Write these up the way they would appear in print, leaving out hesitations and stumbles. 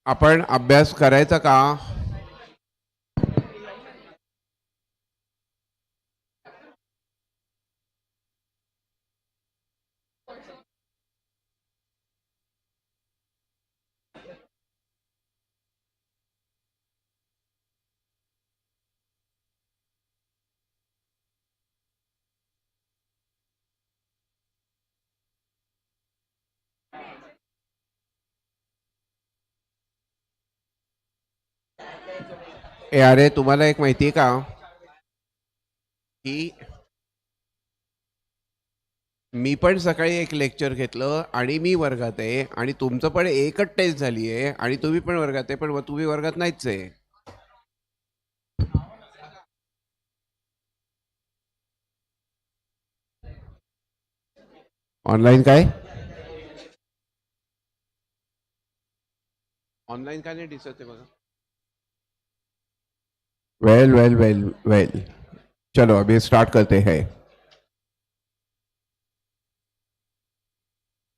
आपण अभ्यास करायचा का? अरे तुम्हाला एक माहिती आहे का की मी पण सकाळी एक लेक्चर घेतलं आणि मी वर्गात आहे आणि तुमचं पण एकच टेस्ट झाली आहे आणि तुम्ही पण वर्गात आहे, पण तुम्ही वर्गात नाहीच आहे. ऑनलाईन काय? ऑनलाइन का नहीं दिसत है बघा. वेल वेल वेल वेल, चलो अभी स्टार्ट करते हैं.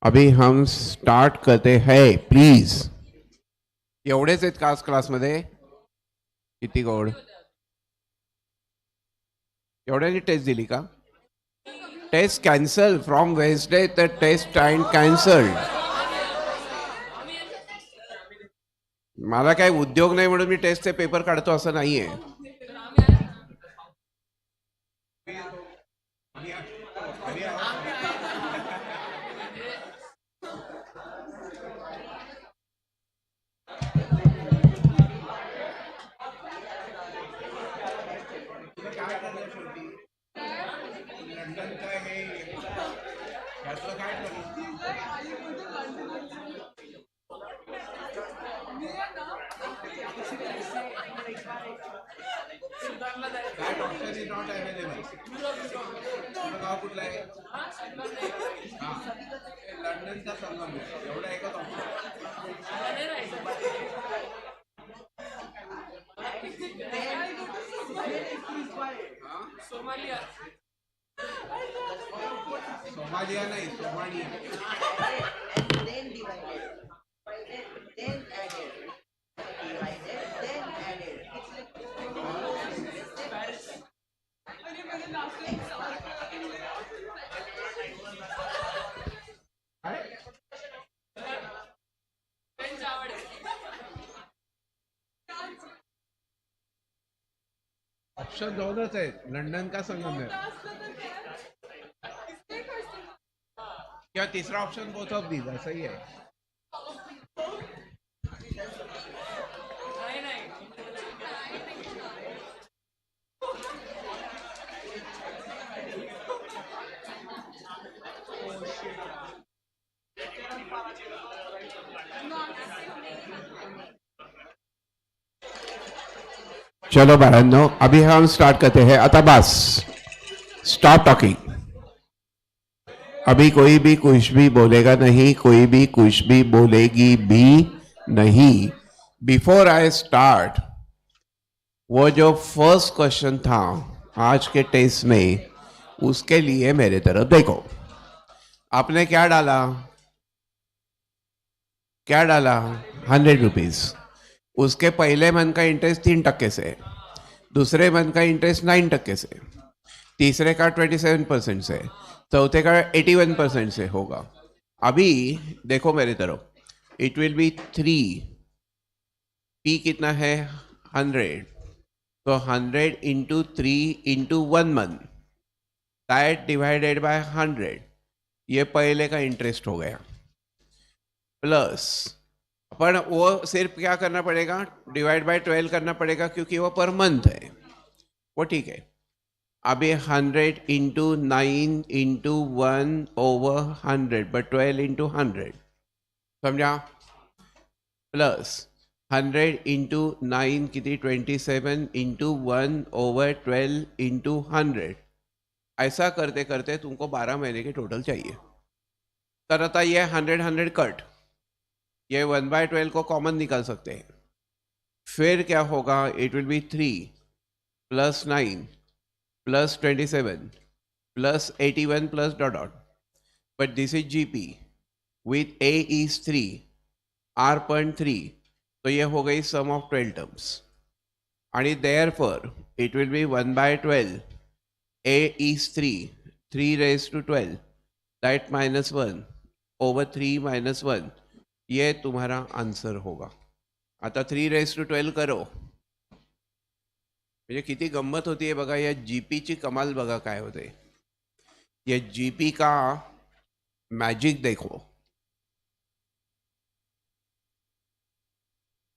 अभी हम स्टार्ट करते हैं प्लीज. एवढेच आहेत का आज क्लासमध्ये? किती गोड. एवढ्यानी टेस्ट दिली का? Test cancel from Wednesday. The test and cancelled. मला काय उद्योग नाही म्हणून मी टेस्टचे पेपर काढतो असं नाहीये. सोमालिया नाही, सोमालिया. ऑप्शन दोनच आहेत, लंडन का संगमनेर. क्या तीसरा ऑप्शन बोथ ऑफ दीज सही है. चलो बाळांनो, अभी हम स्टार्ट करते हैं. आता बस, स्टॉप टॉकिंग. अभी कोई भी कुछ भी बोलेगा नहीं, कोई भी कुछ भी बोलेगी भी नहीं. बिफोर आई स्टार्ट, वो जो फर्स्ट क्वेश्चन था आज के टेस्ट में, उसके लिए मेरे तरफ देखो. आपने क्या डाला? क्या डाला? 100 रुपीज. उसके पहले मंथ का इंटरेस्ट 3% से, दूसरे मंथ का इंटरेस्ट 9% से, तीसरे का 27% से, चौथे का 81% से होगा. अभी देखो मेरे तरफ, इट विल बी 3. पी कितना है? 100. तो 100 into 3 into 1 month, that divided by 100. ये पहले का इंटरेस्ट हो गया. प्लस अपन वो सिर्फ क्या करना पड़ेगा? डिवाइड बाय 12 करना पड़ेगा, क्योंकि वो पर मंथ है. वो ठीक है. अभी 100 into 9 into 1 over 100, but 12 into 100, समझा? प्लस 100 इंटू 9 किती? 27 इंटू 1 ओवर 12 इंटू 100. ऐसा करते करते तुमको 12 महीने के टोटल चाहिए. तर आता ये 100 कट, ये 1/12 को कॉमन निकाल सकते हैं. फिर क्या होगा? It will be 3 plus 9 plus 27 plus 81 plus dot dot. But this is GP with a is 3, r पण 3. तो ये हो गई सम ऑफ 12 टर्म्स आणि therefore it will be 1/12 a is 3 raised to 12 that minus 1 over 3 minus 1 ये तुम्हारा answer होगा. आता 3 raised to 12 करो. म्हणजे किती गंमत होती है बघा. या जीपी ची कमाल बघा काय होते. ये जीपी का मॅजिक देखो.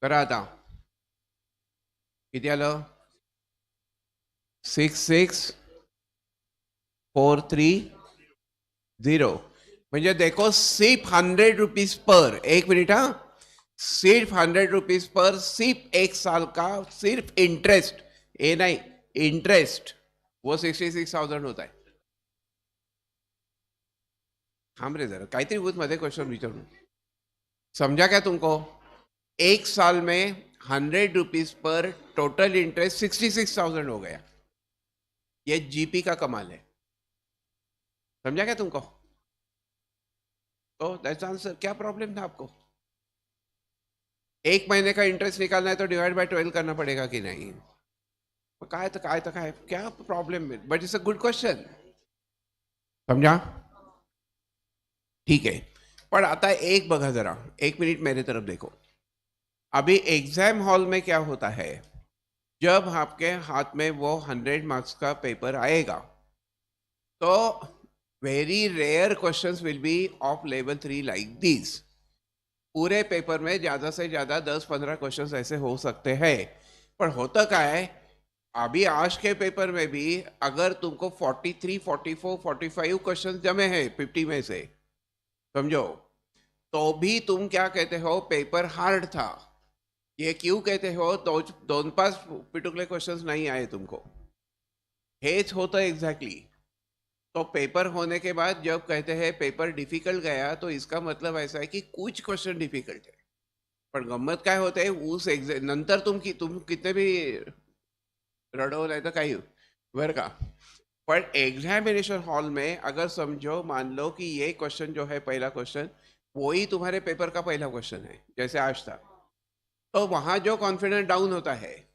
करा आता. किती आलं. 6643 म्हणजे देखो सिर्फ 100 रुपीज पर. एक मिनट. हाँ, सिर्फ 100 रुपीज पर. सिर्फ एक साल का सिर्फ इंटरेस्ट. ए नहीं, इंटरेस्ट वो 66,000 होता है. थांब रे जरा, काहीतरी उत मध्ये क्वेश्चन विचारू. समझा क्या तुमको. एक साल में 100 रुपीज पर टोटल इंटरेस्ट 66,000 हो गया. ये जीपी का कमाल है. समझा क्या तुमको. तो दैट्स आंसर. क्या प्रॉब्लम था आपको. एक महीने का इंटरेस्ट निकालना है तो डिवाइड बाय 12 करना पड़ेगा कि नहीं. काय क्या problem. But it's a good question. समझा. ठीक है. पर आता एक बघा जरा. एक मिनट मेरे तरफ देखो. अभी एग्जाम हॉल में क्या होता है. जब आपके हाथ में वो 100 मार्क्स का पेपर आएगा तो very rare questions will be of level 3 like this. पूरे पेपर में ज़्यादा से ज़्यादा 10-15 क्वेश्चंस ऐसे हो सकते हैं. पर होता क्या है. अभी आज के पेपर में भी अगर तुमको 43, 44, 45 क्वेश्चंस जमे हैं 50 में से, समझो, तो भी तुम क्या कहते हो पेपर हार्ड था. ये क्यों कहते हो. तो 2-5 पर्टिकुलर क्वेश्चंस नहीं आए तुमको. हेच होता एग्जैक्टली. तो पेपर होने के बाद जब कहते हैं पेपर डिफिकल्ट गया तो इसका मतलब ऐसा है कि कुछ क्वेश्चन डिफिकल्ट है. पण गंमत काय होते उस नंतर तुम कितने भी रडो नाही तर काही बरं का. पण एग्जामिनेशन हॉल में अगर समझो, मान लो कि ये क्वेश्चन जो है पहला क्वेश्चन वही तुम्हारे पेपर का पहला क्वेश्चन है जैसे आज था, तो वहां जो कॉन्फिडेंस डाउन होता है.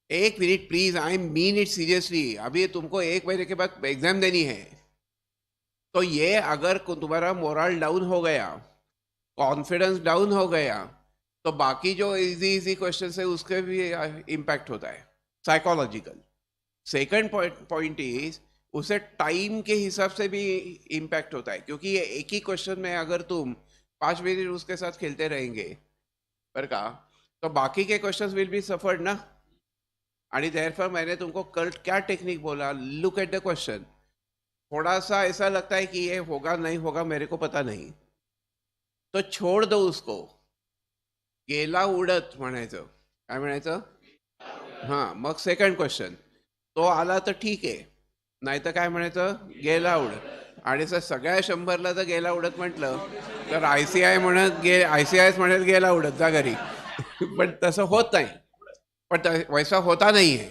एक minute please, I mean it seriously. अभी तुमको एक महीने के बाद एग्जाम देनी है. तो ये अगर तुम्हारा मोरल डाउन हो गया, कॉन्फिडेंस डाउन हो गया, तो बाकी जो इजी क्वेश्चन है उसके भी इम्पैक्ट होता है साइकोलॉजिकल. सेकंड पॉइंट इज उसे टाइम के हिसाब से भी इम्पैक्ट होता है. क्योंकि ये एक ही क्वेश्चन में अगर तुम 5 मिनट उसके साथ खेलते रहेंगे पर का, तो बाकी के क्वेश्चंस विल बी सफर्ड ना. आणि देयरफॉर मैंने तुमको कल क्या टेक्निक बोला. Look at the question. थोड़ा सा ऐसा लगता है कि ये होगा नहीं होगा मेरे को पता नहीं, तो छोड़ दो उसको. गेला उडत म्हणायचं. काय म्हणायचं. हां, मग सेकंड क्वेश्चन तो आला तर ठीक आहे, नाही तर काय म्हणायचं गेला उडत. आणि जर सगळ्या 100ला जर गेला उडत म्हटलं तर ICI म्हणत ICI म्हणत गेला उडत जा घरी. पण तसं होत नाही. पर वैसा होता नहीं है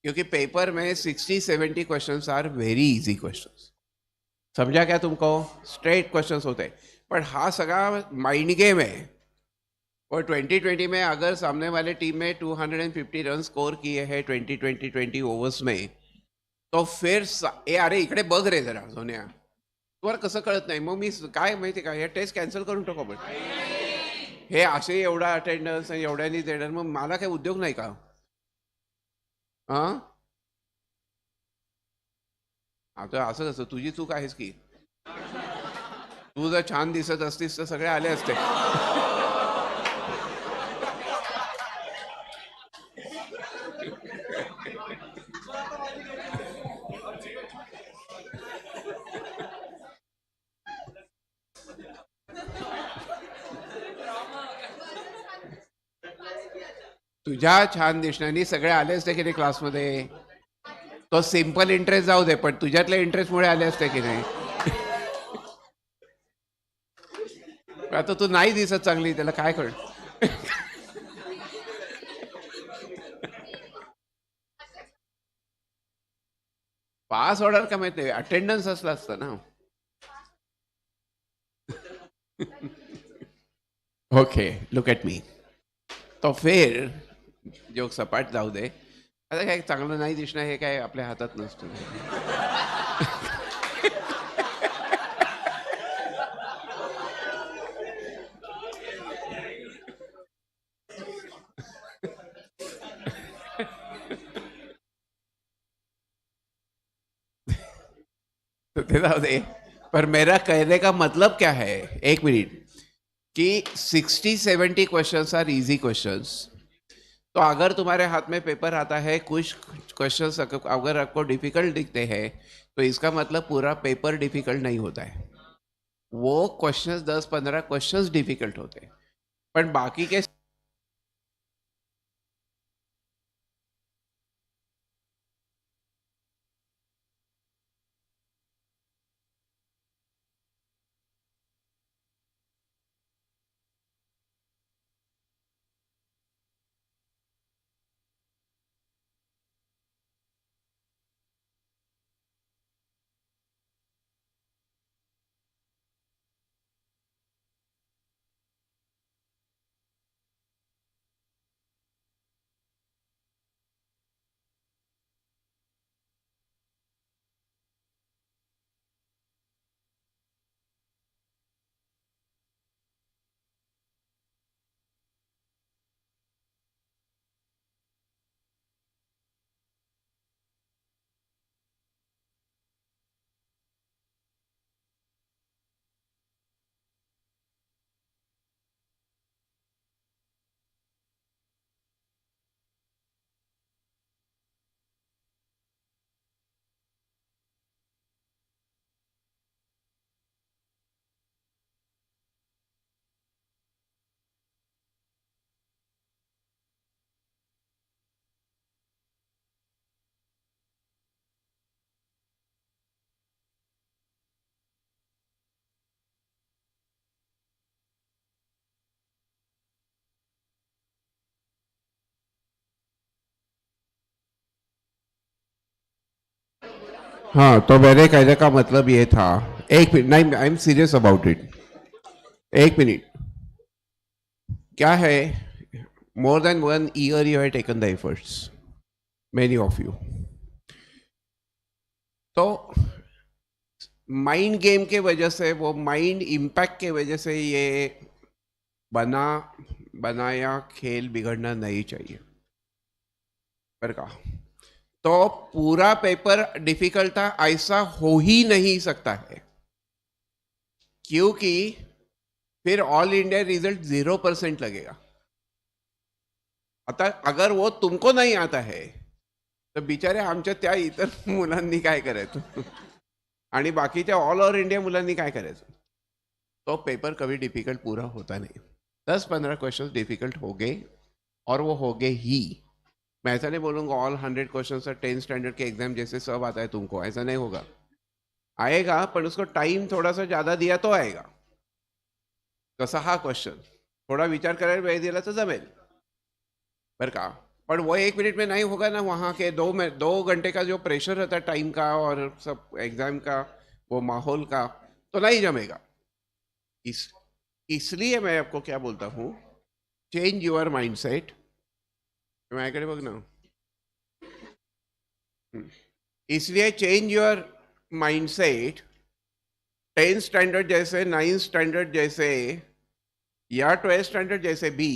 क्योंकि पेपर में 60-70 questions are very easy questions. समझा क्या तुमको. स्ट्रेट क्वेश्चंस होते हैं. पर हाँ सगळा माइंड गेम है. और 2020 में अगर सामने वाले टीम में 250 रन स्कोर किए हैं 20 ओव्हर्स में, तो फिर अरे इकडे बघ रे जरा सोन्या. तुम्हाला कसं कळत नाही. मग मी काय माहिती का, हे टेस्ट कॅन्सल करून टाकू आपण. हे असे एवढा अटेंडन्स आणि एवढ्यानी देणार, मग मला काही उद्योग नाही का. हां, आता असं कसं. तुझी चूक आहेस की. तू जर छान दिसत असतीस तर सगळे आले असते. तुझ्या छान दिसण्यानी सगळे आले असते की नाही क्लासमध्ये. तो सिंपल इंटरेस्ट जाऊ दे, पण तुझ्यातल्या इंटरेस्टमुळे आले असते की नाही. आता तू नाही दिसत चांगली, त्याला काय कळ. पास ऑर्डर का माहित नाही, अटेंडन्स असला असतं ना. ओके, लुक एट मी. तो फिर जोक सपाट जाऊ दे. आता काय चांगलं नाही दिसणं हे काय आपल्या हातात नसतं. तो ते जाऊ दे. पर मेरा कहने का मतलब क्या है, एक मिनट, कि 60-70 क्वेश्चंस आर इजी क्वेश्चंस. तो अगर तुम्हारे हाथ में पेपर आता है, कुछ क्वेश्चंस अगर आपको डिफिकल्ट दिखते हैं, तो इसका मतलब पूरा पेपर डिफिकल्ट नहीं होता है. वो क्वेश्चंस 10-15 क्वेश्चंस डिफिकल्ट होते हैं, पण बाकी के. हाँ, तो मेरे कहने का मतलब ये था. एक मिनट, नहीं, I am serious about it. एक मिनट. क्या है, more than 1 year you have taken the efforts, many of you. तो माइंड गेम के वजह से, वो माइंड इम्पैक्ट के वजह से ये बना बनाया खेल बिगड़ना नहीं चाहिए. पर का तो पूरा पेपर डिफिकल्ट था ऐसा हो ही नहीं सकता है, क्योंकि फिर ऑल इंडिया रिजल्ट 0% लगेगा. आता अगर वो तुमको नहीं आता है, तर बिचारे आमच्या त्या इतर मुलांनी काय करायचं आणि बाकीच्या ऑल ओव्हर इंडिया मुलांनी काय करायचं. तो पेपर कभी डिफिकल्ट पूरा होता नहीं. 10-15 क्वेश्चन डिफिकल्ट हो गए, और वो हो गए ही. मैं ऐसा नहीं बोलूँगा ऑल 100 क्वेश्चन 10 स्टैंडर्ड के एग्जाम जैसे सब आता है तुमको, ऐसा नहीं होगा. आएगा, पर उसको टाइम थोड़ा सा ज़्यादा दिया तो आएगा. कसा हा क्वेश्चन थोड़ा विचार करायला वेळ दिला तर जमेल, बरं का. पण वो 1 मिनट में नहीं होगा ना. वहाँ के 2 घंटे का जो प्रेशर रहता है टाइम का और सब एग्जाम का, वो माहौल का, तो नहीं जमेगा. इस इसलिए मैं आपको क्या बोलता हूँ, चेंज युअर माइंडसेट. माझ्याकडे बघ ना. इसलिए चेंज योर माइंडसेट. 10 स्टैंडर्ड जैसे, 9 स्टैंडर्ड जैसे, या 12 स्टैंडर्ड जैसे भी,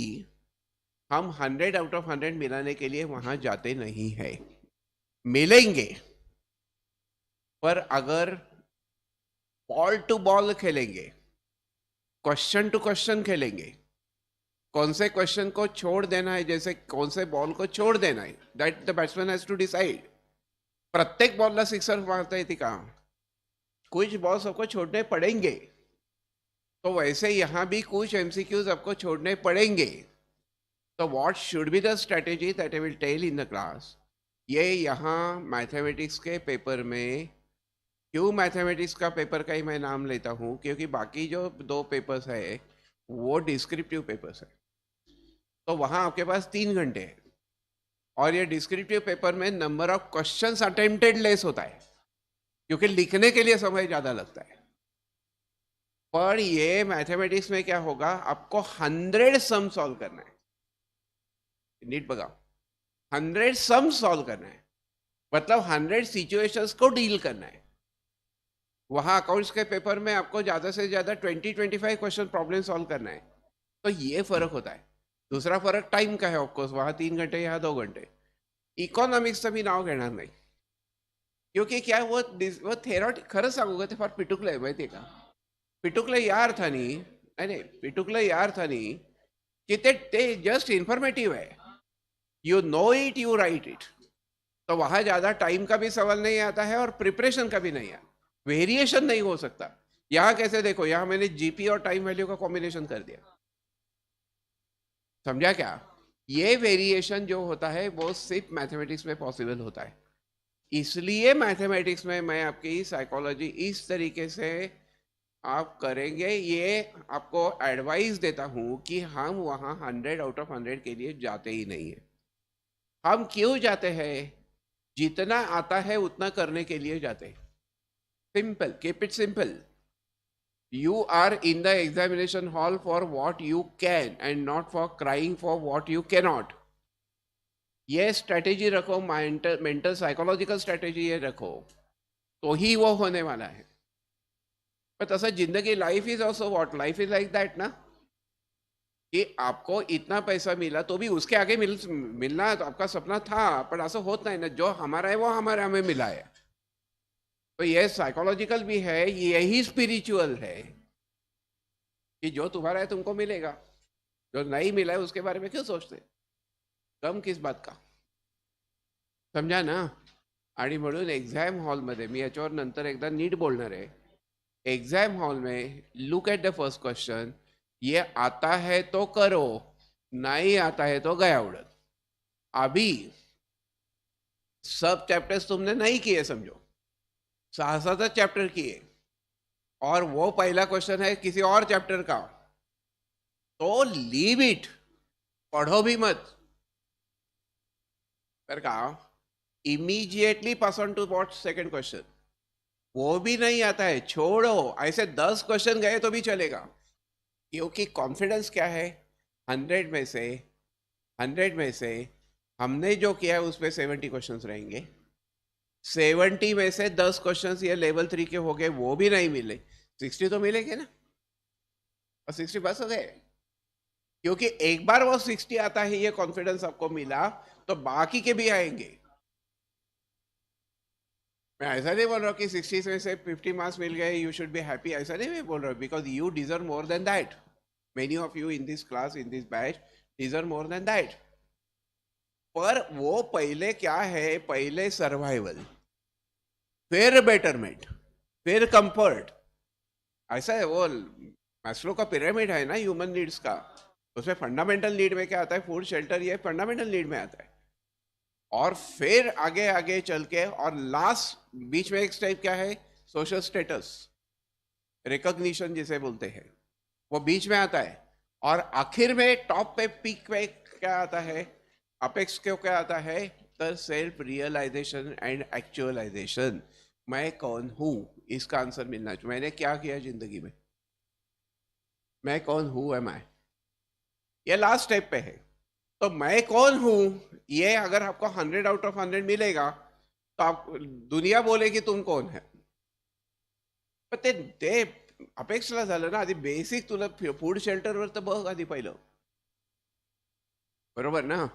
हम 100 आउट ऑफ 100 मिलाने के लिए वहां जाते नहीं है. मिलेंगे, पर अगर बॉल टू बॉल खेलेंगे, क्वेश्चन टू क्वेश्चन खेलेंगे, कौन से क्वेश्चन को छोड़ देना है, जैसे कौन से बॉल को छोड़ देना है, that the batsman has to decide. प्रत्येक बॉलला सिक्सर मारता येते का, कुछ बॉल सबको छोड़ने पड़ेंगे. तो वैसे यहाँ भी कुछ एमसीक्यूज आपको छोड़ने पड़ेंगे. तो what should be the strategy that I will tell in the class. ये यहाँ मैथमेटिक्स के पेपर में, क्यों मैथमेटिक्स का पेपर का ही मैं नाम लेता हूँ, क्योंकि बाकी जो 2 पेपर्स है वो डिस्क्रिप्टिव पेपर्स है. तो वहाँ आपके पास 3 घंटे है, और ये डिस्क्रिप्टिव पेपर में number of questions attempted less होता है, क्योंकि लिखने के लिए समय ज़्यादा लगता है. पर ये मैथमेटिक्स में क्या होगा, आपको 100 सम सॉल्व करना है. नीट बघा, 100 सम सॉल्व करना है, मतलब 100 सिचुएशंस को डील करना है। वहां अकाउंट्स के पेपर में आपको ज्यादा से ज्यादा 20-25 क्वेश्चन प्रॉब्लम सॉल्व करना है। तो ये फर्क होता है। दूसरा फरक टाइम का है, ऑफकोर्स वहां 3 घंटे यहाँ 2 घंटे। इकॉनॉमिक्सचं मी नाव घेणार नाही, क्योंकि क्या वो थेरॉटिक, खरं सांगू का, ते फार पिटुकलं आहे माहितीये का. पिटुकलं या अर्थाने, नाही नाही, पिटुकलं या अर्थाने की ते जस्ट इन्फॉर्मेटिव है, you know it, you right it. तो वहां ज्यादा टाइम का भी सवाल नहीं आता है और प्रिपरेशन का भी नहीं है, वेरिएशन नहीं हो सकता. यहाँ कैसे देखो, यहाँ मैंने जीपी और टाइम वैल्यू का कॉम्बिनेशन कर दिया, समझा क्या. ये वेरिएशन जो होता है वो सिर्फ मैथमेटिक्स में पॉसिबल होता है. इसलिए मैथमेटिक्स में मैं आपकी साइकोलॉजी इस तरीके से आप करेंगे, ये आपको एडवाइस देता हूं कि हम वहां 100 आउट ऑफ 100 के लिए जाते ही नहीं है. हम क्यों जाते हैं? जितना आता है उतना करने के लिए जाते हैं. Simple, keep it simple. You are in the examination hall for what you can and not for crying for what you cannot. ये स्ट्रेटेजी रखो, मेंटल साइकोलॉजिकल स्ट्रेटेजी ये रखो, तो ही वो होने वाला है. पर तसा जिंदगी, life is also what, life is like that ना, कि आपको इतना पैसा मिला तो भी उसके आगे मिलना तो आपका सपना था, पर ऐसा होता है ना, जो हमारा है वो हमारा हमें मिला है. तो ये साइकोलॉजिकल भी है, यही स्पिरिचुअल है कि जो तुम्हारा है तुमको मिलेगा, जो नहीं मिला है उसके बारे में क्यों सोचते, गम किस बात का. समझा ना. आणि म्हणून एक्झाम हॉलमध्ये, मी याच्यावर नंतर एकदा नीट बोलणार आहे, एग्जाम हॉल में look at the first question, ये आता है तो करो, नहीं आता है तो गया उड़त. अभी सब चैप्टर्स तुमने नहीं किए, समझो 6-7 चैप्टर किए और वो पहला क्वेश्चन है किसी और चैप्टर का, तो लीव इट, पढ़ो भी मत. पर का immediately pass on to what second question, वो भी नहीं आता है, छोड़ो. ऐसे 10 क्वेश्चन गए तो भी चलेगा, क्योंकि कॉन्फिडेंस क्या है, 100 में से हमने जो किया है उस पर 70 क्वेश्चन रहेंगे. 70 में से 10 क्वेश्चन ये लेवल 3 के हो गए, वो भी नहीं मिले, 60 तो मिलेंगे ना, और 60 बस हो गए. क्योंकि एक बार वो 60 आता है, ये कॉन्फिडेंस आपको मिला, तो बाकी के भी आएंगे. मैं ऐसा नहीं बोल रहा कि 60 में से 50 मार्क्स मिल गए, यू शुड बी हैप्पी, ऐसा नहीं मैं बोल रहा, because you deserve more than that. Many of you in this class, in this batch deserve more than that. पर वो पहले क्या है, पहले सर्वाइवल, फिर बेटरमेंट, फिर कंफर्ट. ऐसा है वो मैस्लो का पिरामिड है ना ह्यूमन नीड्स का, उसमें फंडामेंटल नीड में क्या आता है, फूड शेल्टर, ये फंडामेंटल नीड में आता है. और फिर आगे आगे चल के, और लास्ट बीच में एक स्टेप क्या है, सोशल स्टेटस, रिकॉग्निशन जिसे बोलते हैं, वो बीच में आता है. और आखिर में टॉप पे, पीक पे क्या आता है, अपेक्स क्यों क्या आता है, तो सेल्फ रियलाइजेशन एंड एक्चुअलाइजेशन. मैं कौन हूं, इसका आंसर मिलना चाहिए. मैंने क्या किया जिंदगी में, मैं कौन हूं, एम आई, ये लास्ट स्टेप पे है. तो मैं कौन हूं, ये अगर आपको 100 आउट ऑफ 100 मिलेगा, तो आप, दुनिया बोलेगी तुम कौन है. पण ते अपेक्षेला झालं ना. आधी बेसिक तुला फूड शेल्टरवर तर बघ आधी पहिलं, बरोबर ना.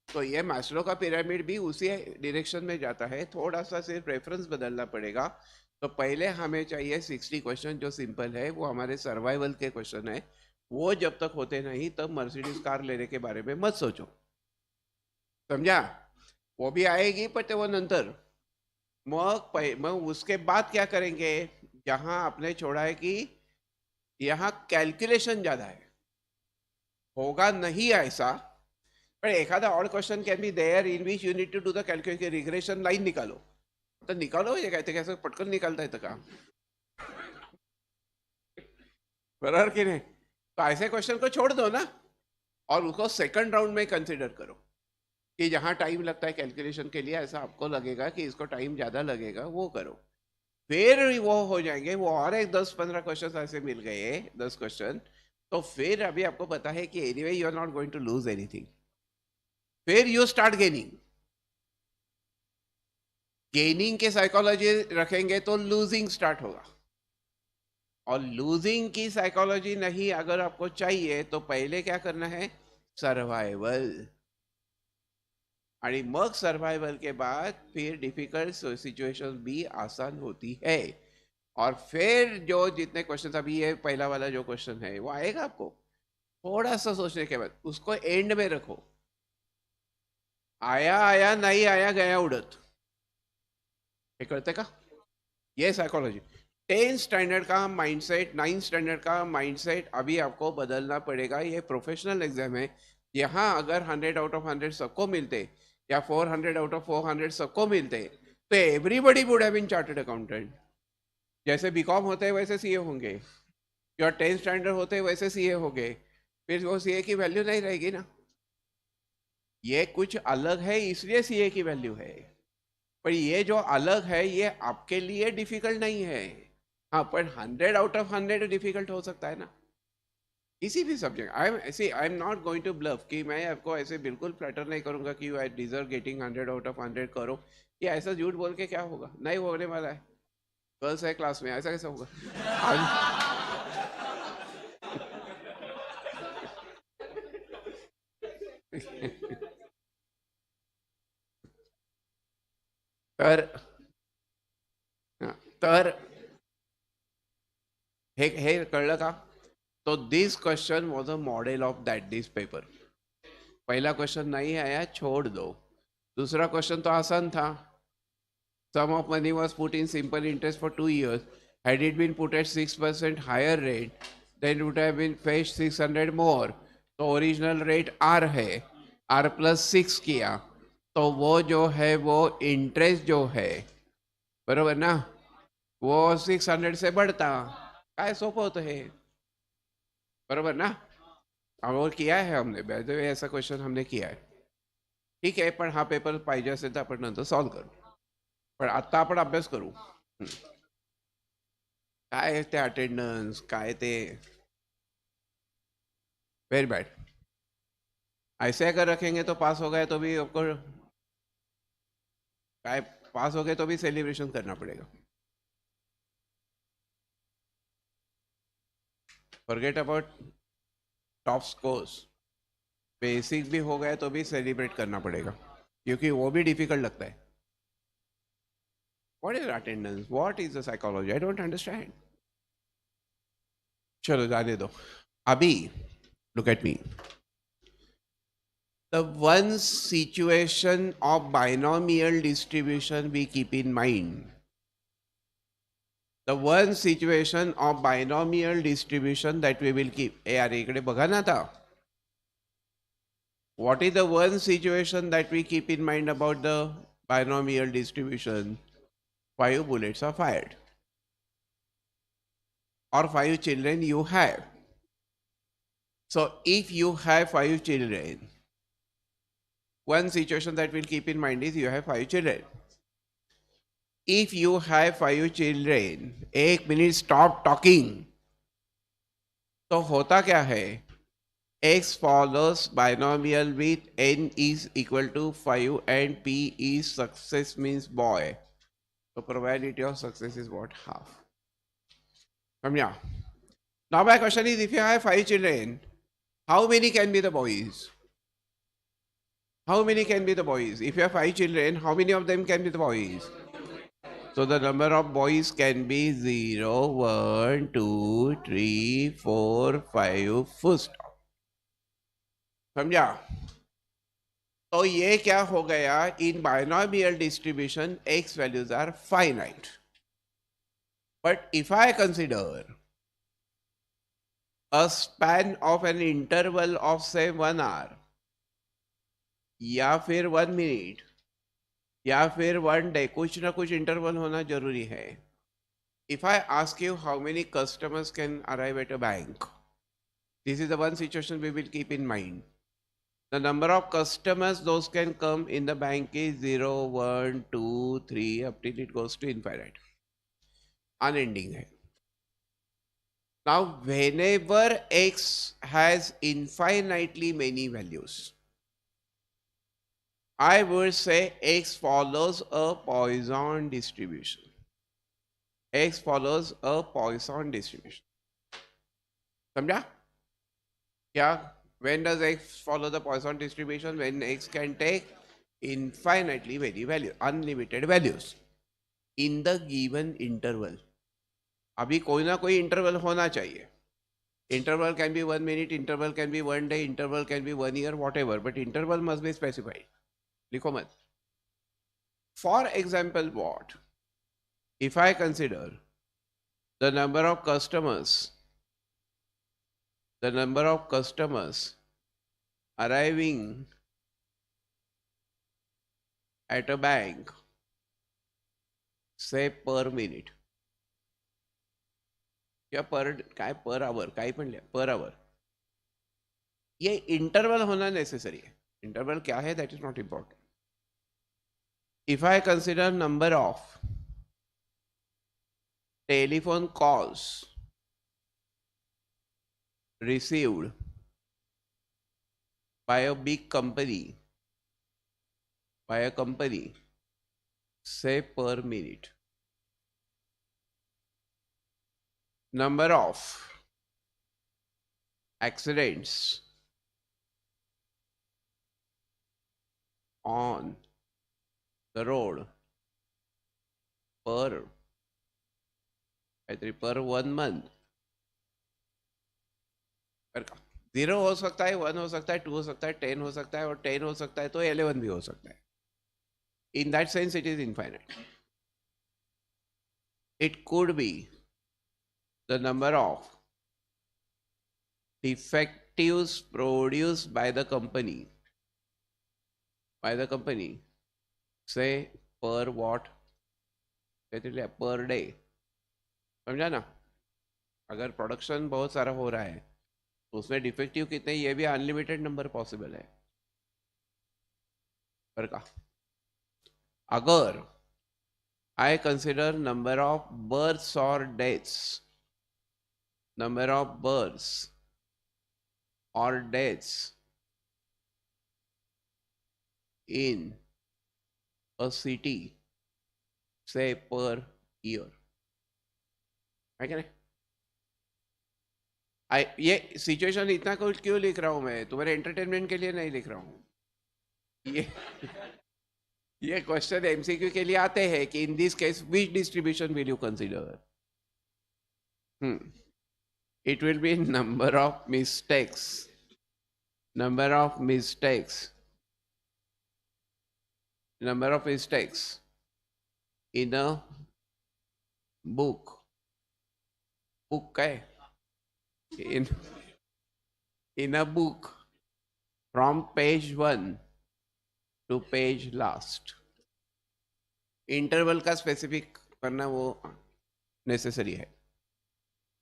तो ये मैस्लो का पिरामिड भी उसी डायरेक्शन में जाता है, थोड़ा सा सिर्फ रेफरेंस बदलना पड़ेगा. तो पहले हमें चाहिए 60 क्वेश्चन जो सिंपल है, वो हमारे सर्वाइवल के क्वेश्चन है. वो जब तक होते नहीं तब मर्सिडीज कार लेने के बारे में मत सोचो, समझा. वो भी आएगी पर वो नंतर. मग उसके बाद क्या करेंगे, जहां आपने छोड़ा है कि यहाँ कैलकुलेशन ज्यादा है, होगा नहीं ऐसा, पर एखादा odd question can be there in which you need to do the calculation. Regression line निकालो, तो निकालो, ये कहते कैसे पटकन निकालता है तो काम, बराबर कि नहीं. तो ऐसे क्वेश्चन को छोड़ दो ना, और उसको सेकंड राउंड में कंसिडर करो, कि जहां टाइम लगता है कैलकुलेशन के लिए, ऐसा आपको लगेगा कि इसको टाइम ज्यादा लगेगा, वो करो. फिर वो हो जाएंगे वो, और एक 10-15 क्वेश्चन ऐसे मिल गए, 10 क्वेश्चन, तो फिर अभी आपको पता है कि anyway you are not going to lose anything. फिर यू स्टार्ट गेनिंग। गेनिंग के साइकोलॉजी रखेंगे तो लूजिंग स्टार्ट होगा, और लूजिंग की साइकोलॉजी नहीं अगर आपको चाहिए तो पहले क्या करना है, सर्वाइवल। आणि मग सर्वाइवल के बाद फिर डिफिकल्ट सिचुएशन भी आसान होती है। और फिर जो जितने क्वेश्चन, अभी ये पहला वाला जो क्वेश्चन है वो आएगा आपको, थोड़ा सा सोचने के बाद उसको एंड में रखो। आया आया, नहीं आया गया उड़त, ये करते का, ये साइकोलॉजी। 10 स्टैंडर्ड का माइंडसेट, 9 स्टैंडर्ड का माइंडसेट अभी आपको बदलना पड़ेगा। ये प्रोफेशनल एग्जाम है, यहाँ अगर 100 आउट ऑफ 100 सबको मिलते या 400 आउट ऑफ 400 सबको मिलते तो everybody would have been chartered accountant. जैसे बीकॉम होते हैं वैसे सीए होंगे, या 10 स्टैंडर्ड होते हैं वैसे सीए होंगे, फिर वो सीए की वैल्यू नहीं रहेगी ना। ये कुछ अलग है इसलिए सीए की वैल्यू है, पर ये जो अलग है ये आपके लिए डिफिकल्ट नहीं है। हाँ, पर 100 आउट ऑफ 100 डिफिकल्ट हो सकता है ना किसी भी subject. I am not going to bluff कि मैं आपको ऐसे बिल्कुल फ्लैटर नहीं करूंगा कि you I deserve getting 100 out of 100 करो। ये ऐसा झूठ बोल के क्या होगा, नहीं होने वाला है। गर्ल्स है क्लास में, ऐसा कैसे होगा? तर तर हे कळलं का? तो this question was a model of that this paper. पहला क्वेश्चन नहीं आया, छोड़ दो। दूसरा क्वेश्चन तो आसान था। Sum of money was put in simple interest for 2 years. Had it been put at 6% higher rate, then it would have been fetched 600 more. तो ओरिजिनल रेट R है, R+6 किया तो वो जो है वो इंटरेस्ट जो है, बरोबर ना, वो 600 से बढ़ता। काय सोपं होतं हे, बरोबर ना? वो किया है हमने, बाय द वे ऐसा क्वेश्चन हमने किया है। ठीक आहे, पण हा पेपर पाहिजे असेल तर आपण नंतर सॉल्व करू, पण आता आपण अभ्यास करू। काय ते अटेंडन्स, काय ते वेरी बैड। ऐसे अगर रखेंगे तो पास हो गए तो भी आपको काय, पास हो गए तो भी सेलिब्रेशन करना पड़ेगा। Forget about top scores, basic भी हो गए तो भी सेलिब्रेट करना पड़ेगा, क्योंकि वो भी डिफिकल्ट लगता है। What is attendance, what is the psychology, I don't understand. चलो जाने दो। अभी look at me, the one situation of binomial distribution we keep in mind, the one situation of binomial distribution that we will keep, यार इकडे बघा ना आता, what is the one situation that we keep in mind about the binomial distribution? 5 bullets are fired, or 5 children you have. So if you have 5 children, one situation that we'll keep in mind is you have 5 children. If you have 5 children, 1 minute stop talking, तो होता क्या है, x follows binomial with n is equal to 5 and p is success means boy. So probability of success is what, half. समझा? Now my question is, if you have 5 children, how many can be the boys? How many can be the boys? If you have 5 children, how many of them can be the boys? So the number of boys can be 0, 1, 2, 3, 4, 5, full stop. समझा? तो ये क्या हो गया, in binomial distribution x values are finite. But if I consider a span of an interval of say 1 hour, या फिर 1 minute, या फिर 1 day, कुछ ना कुछ इंटरवल होना जरूरी है। If I ask you how many customers can arrive at a bank, this is the one situation we will keep in mind. The number of customers those can come in the bank is 0, 1, 2, 3 up till it goes to infinite, unending है। Now whenever x has infinitely many values, I would say X follows a Poisson distribution. X follows a Poisson distribution. समझा? क्या? When does X follow the Poisson distribution? When X can take infinitely many values, unlimited values in the given interval. अभी कोई ना कोई interval होना चाहिए. Interval can be 1 minute, interval can be 1 day, interval can be 1 year, whatever, but interval must be specified. लिखो मत. For example, what? If I consider the number of customers arriving at a bank, say per minute, या per hour, काही पण लिहा, per hour. ये interval होना necessary है. Interval क्या है, that is not important. If I consider number of telephone calls received by a big company, say per minute, number of accidents on the road per 1 month. 0 हो सकता है, 1 हो सकता है, 2 हो सकता है, 10 हो सकता है, और 10 हो सकता है तो 11 भी हो सकता है. In that sense, it is infinite. It could be the number of defectives produced by the company, say per what, per day. समझा ना? अगर प्रोडक्शन बहुत सारा हो रहा है तो उसमें डिफेक्टिव कितने, ये भी अनलिमिटेड नंबर पॉसिबल है. पर का अगर I consider number of births or deaths, in a city, say per year. है क्या नहीं? ये सिचुएशन इतना कुछ क्यों लिख रहा हूं मैं? तुम्हारे एंटरटेनमेंट के लिए नहीं लिख रहा हूं. ये क्वेश्चन एमसीक्यू के लिए आते हैं कि in this case which distribution will you consider. It will be number of mistakes in a book. In a book from page 1 to page last. Interval का स्पेसिफिक करना वो नेसेसरी है.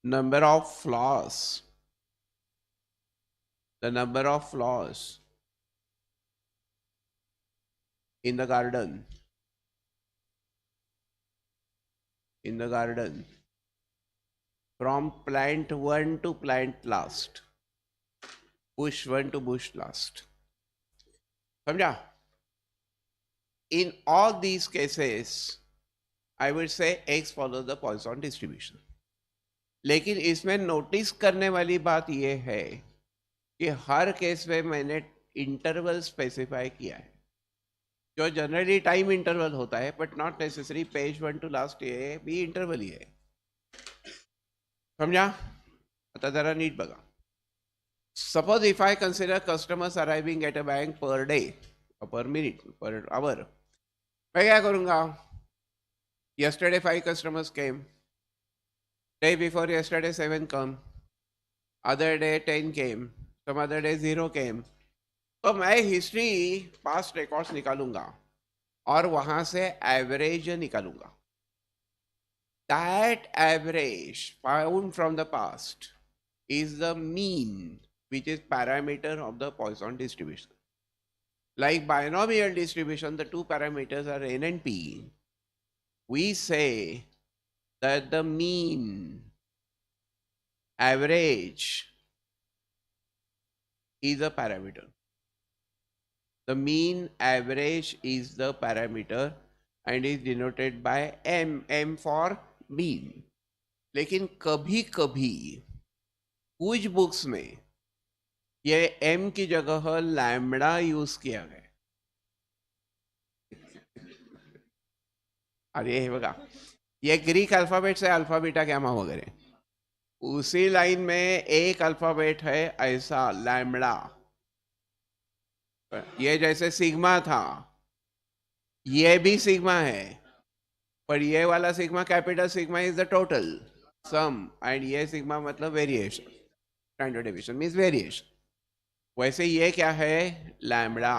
Number of floss, the number of flowers in the garden, from plant 1 to plant last, bush 1 to bush last. समझा? In all these cases, I would say X follows the Poisson distribution. लेकिन इसमें notice करने वाली बात यह है कि हर case में मैंने इंटरवल स्पेसिफाई किया है, जो जनरली टाइम इंटरवल होता है, but not necessary page 1 to last ये भी इंटरवल ही है. समझा? आता जरा नीट बघा. Suppose if I consider customers arriving at a bank per day, पर मिनट, पर आवर, मैं क्या करूँगा? yesterday 5 customers came, day before yesterday 7 come, other day 10 came, some other day 0 came. तो मैं हिस्ट्री पास्ट रिकॉर्ड्स निकालूंगा और वहां से एवरेज निकालूंगा. That average found from the past is the mean, which is parameter of the Poisson distribution. Like binomial distribution, the two parameters are n and p. We say that the mean, average is a parameter. The mean average is the parameter and is denoted by m for mean. लेकिन कभी कभी कुछ books में ये m की जगह lambda use किया गया. अरे हे बघा, ये ग्रीक अल्फाबेट से अल्फा बीटा गैमा वगैरह. उसी लाइन में एक अल्फाबेट है ऐसा लैम्बडा. ये जैसे सिग्मा था, ये भी सिग्मा है, पर ये वाला sigma capital sigma is the total sum and ये सिग्मा मतलब variation. Standard deviation means variation. वैसे ये क्या है? लैम्बडा.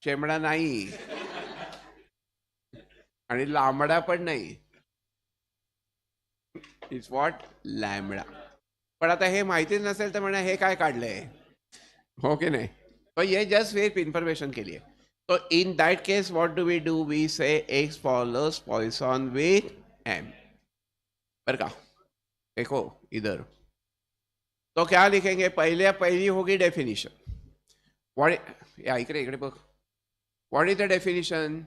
शेमडा नाही आणि लांबडा पण नाही. It's what? लॅमडा. पण आता हे माहितीच नसेल तर म्हणा हे काय काढलंय, हो की नाही? तो ये जस्ट सिर्फ इंफॉर्मेशन के लिए. तो in that case what do we say X follows Poisson with M. पर का देखो इधर तो क्या लिखेंगे? पहली होगी डेफिनेशन. व्हाट, या इकडे बघ. What is the definition?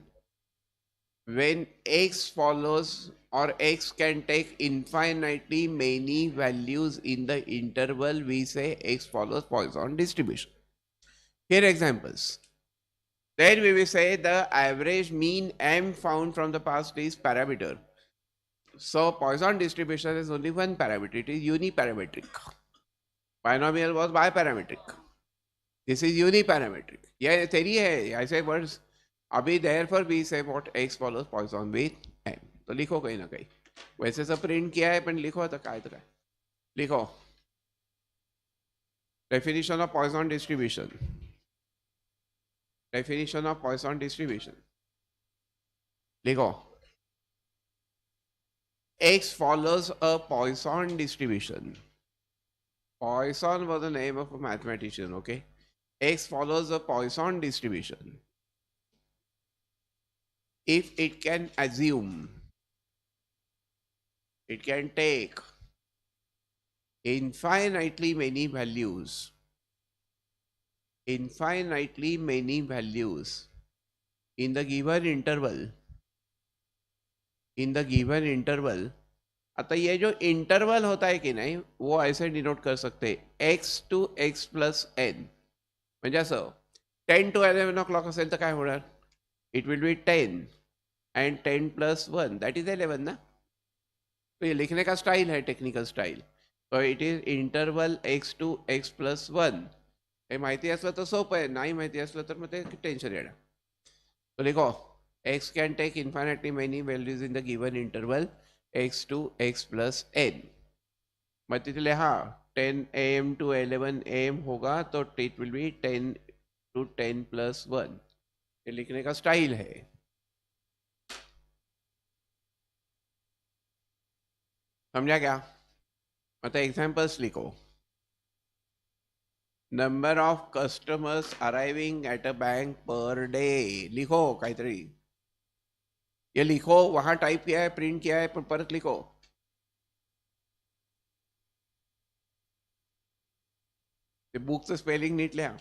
when x follows or x can take infinitely many values in the interval, we say x follows Poisson distribution. Here examples. Then we will say the average mean m found from the past is parameter. So Poisson distribution is only one parameter. It is uniparametric. Binomial was biparametric. This is uniparametric. Yeah, theory hai. I say words. अभी therefore we say what x follows Poisson with m. तो लिखो कहीं ना कहीं. वैसे सब print किया है, पर लिखो तो काय लिखो. Definition of Poisson distribution. Definition of Poisson distribution. लिखो. X follows a Poisson distribution. Poisson was the name of a mathematician, okay? X follows a Poisson distribution if it can assume, it can take infinitely many values in the given interval. आता ये जो interval होता है कि नहीं, वो ऐसे denote कर सकते हैं x to x plus n. म्हणजे असं 10 to 11 o'clock असेल तर काय होणार? It will B 10 and 10 plus 1 that is 11 ना. तो ये लिखने का स्टाइल है, टेक्निकल स्टाइल. तो it is interval x to x plus 1. हे माहिती असलं तर सोपं आहे, नाही माहिती असलं तर मग ते टेन्शन येणार. तो लिखो x can take infinitely many values in the given interval x to x plus n. मग तिथे लिहा 10 am to 11 am होगा तो it will B 10 to 10 plus 1. ये लिखने का स्टाइल है. समझा क्या? मतलब एग्जाम्पल्स लिखो. Number of customers arriving at a bank per day. लिखो काहीतरी. ये लिखो, वहां टाइप किया है, प्रिंट किया है, पर परत लिखो. बुकचं स्पेलिंग नीट लिहा.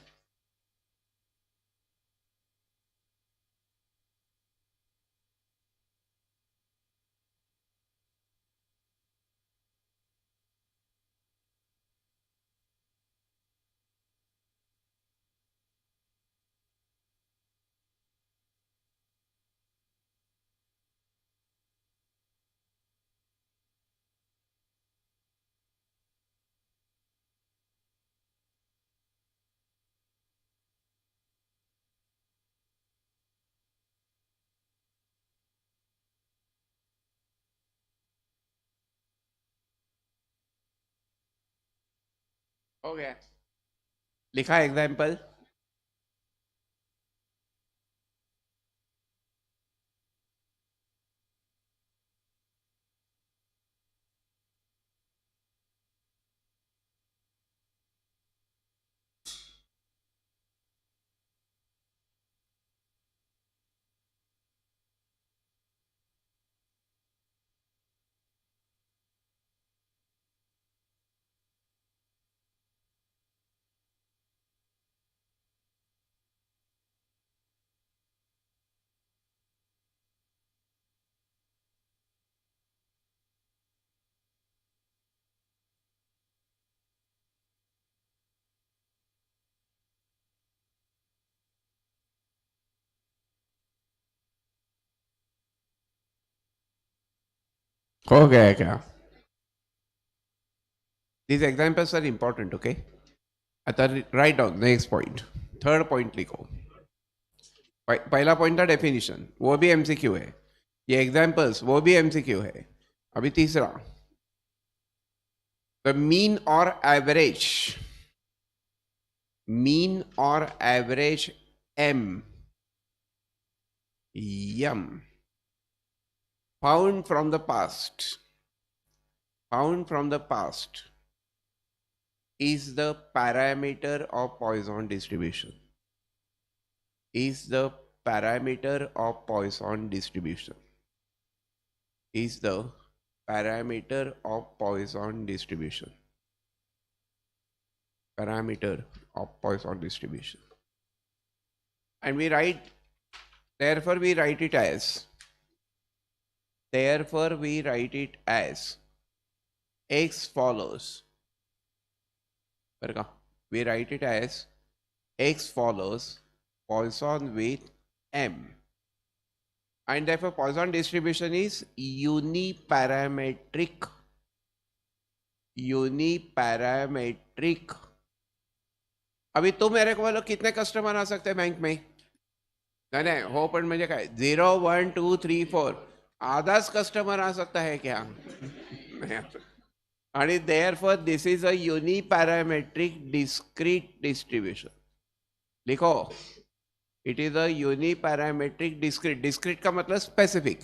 हो गया. लिखा एग्जाम्पल. हो गया क्या? These examples are important, okay? आता write down next point. Third point लिखो. पहला पॉइंट था डेफिनेशन, वो भी एमसीक्यू है. ये एग्जाम्पल्स वो भी एमसीक्यू है. अभी तीसरा, द मीन और एवरेज एम यम found from the past is the parameter of Poisson distribution. Is the parameter of Poisson distribution. Is the parameter of Poisson distribution. Parameter of Poisson distribution. And we write, therefore we write it as x follows. We write it as x follows Poisson with m, and therefore Poisson distribution is uniparametric. अभी तुम मेरे को बोलो कितने customer आ सकते हैं bank में? नहीं हो, पण म्हणजे काय 0 1 2 3 4 आधाच कस्टमर आ सकता है क्या? आणि therefore this is a uniparametric discrete distribution. लिखो, it is a uniparametric discrete का मतलब specific.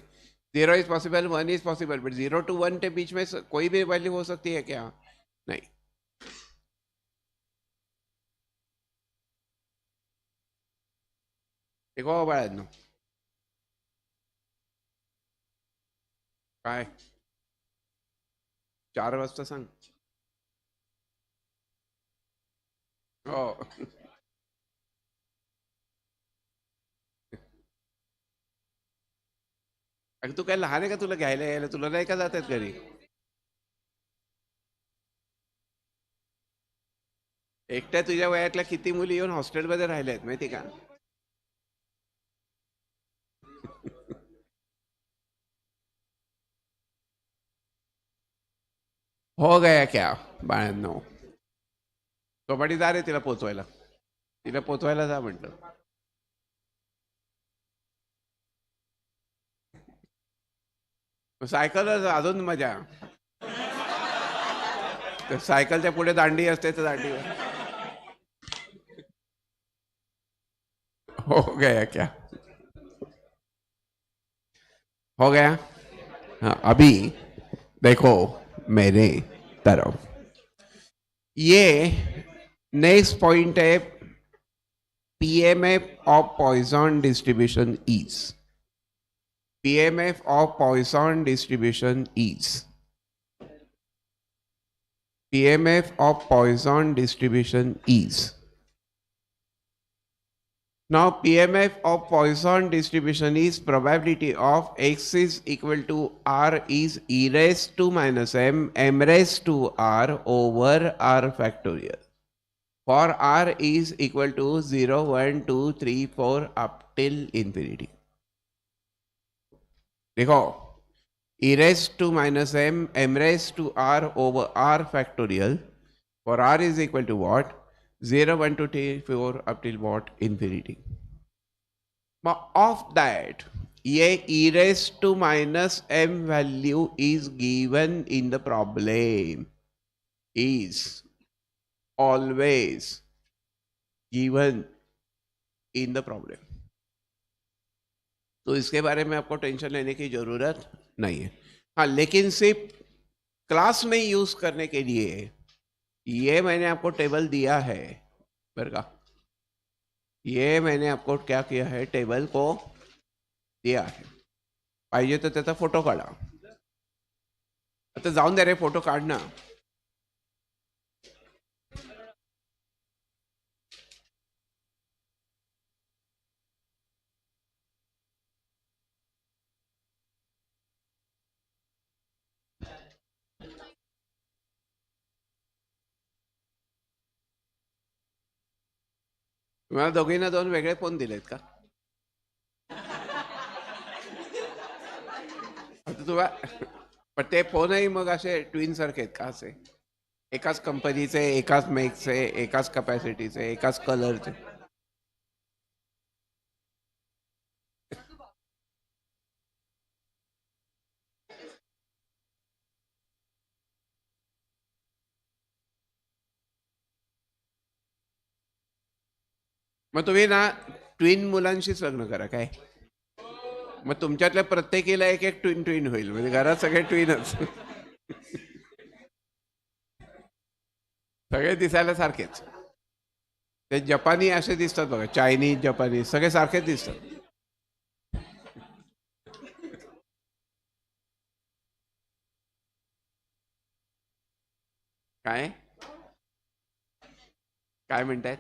0 is possible, 1 is possible, but 0 to 1 के बीच में कोई भी वैल्यू हो सकती है क्या? नहीं. देखो बाळांनो, काय 4 वाजता सांग. हो. अगं तू काय लहान आहे का तुला घ्यायला यायला? तुला नाही का जात आहेत घरी? एकट्या तुझ्या वयातल्या किती मुली येऊन हॉस्टेलमध्ये राहिल्या आहेत माहिती का? हो गया क्या बाळांनो? कबड्डी जा रे तिला पोचवायला जा म्हटलं. सायकलच अजून मजा. सायकलच्या पुढे दांडी असते तर दांडीवर. हो गया क्या? हो गया. हाँ, अभी देखो मेरे तरफ. ये नेक्स्ट पॉइंट है, PMF of Poisson distribution is. PMF of Poisson distribution is. PMF of Poisson distribution is. Now PMF of Poisson distribution is probability of x is equal to r is e raised to minus m raised to r over r factorial. For r is equal to 0, 1, 2, 3, 4 up till infinity. देखो, e raised to minus m raised to r over r factorial. For r is equal to what? 0, 1, 2, 3, 4 up till what? Infinity. But of that, a e raised to minus m value is given in the problem. Is always given in the problem. तो इसके बारे में आपको tension लेने की जरूरत नहीं है. हाँ, लेकिन सिर्फ क्लास में यूज करने के लिए ये मैंने आपको टेबल दिया है बरं. ये मैंने आपको क्या किया है, टेबल को दिया है. पाहिजे तर त्याचा फोटो काढा. आता जाऊन दे रे, फोटो काढना. तुम्हाला दोघींना 2 वेगळे फोन दिलेत का? आता पण ते फोनही मग असे ट्विन सारखे आहेत का असे? एकाच कंपनीचे, एकाच मेकचे, एकाच कपॅसिटीचे, एकाच कलरचे? मग तुम्ही ना ट्विन मुलांशीच लग्न करा काय. मग तुमच्यातल्या प्रत्येकीला एक एक ट्विन ट्विन होईल, म्हणजे घरात सगळे ट्विनच. सगळे दिसायला सारखेच. ते जपानी असे दिसतात बघा, चायनीज जपानी सगळे सारखेच दिसतात. काय काय म्हणतायत?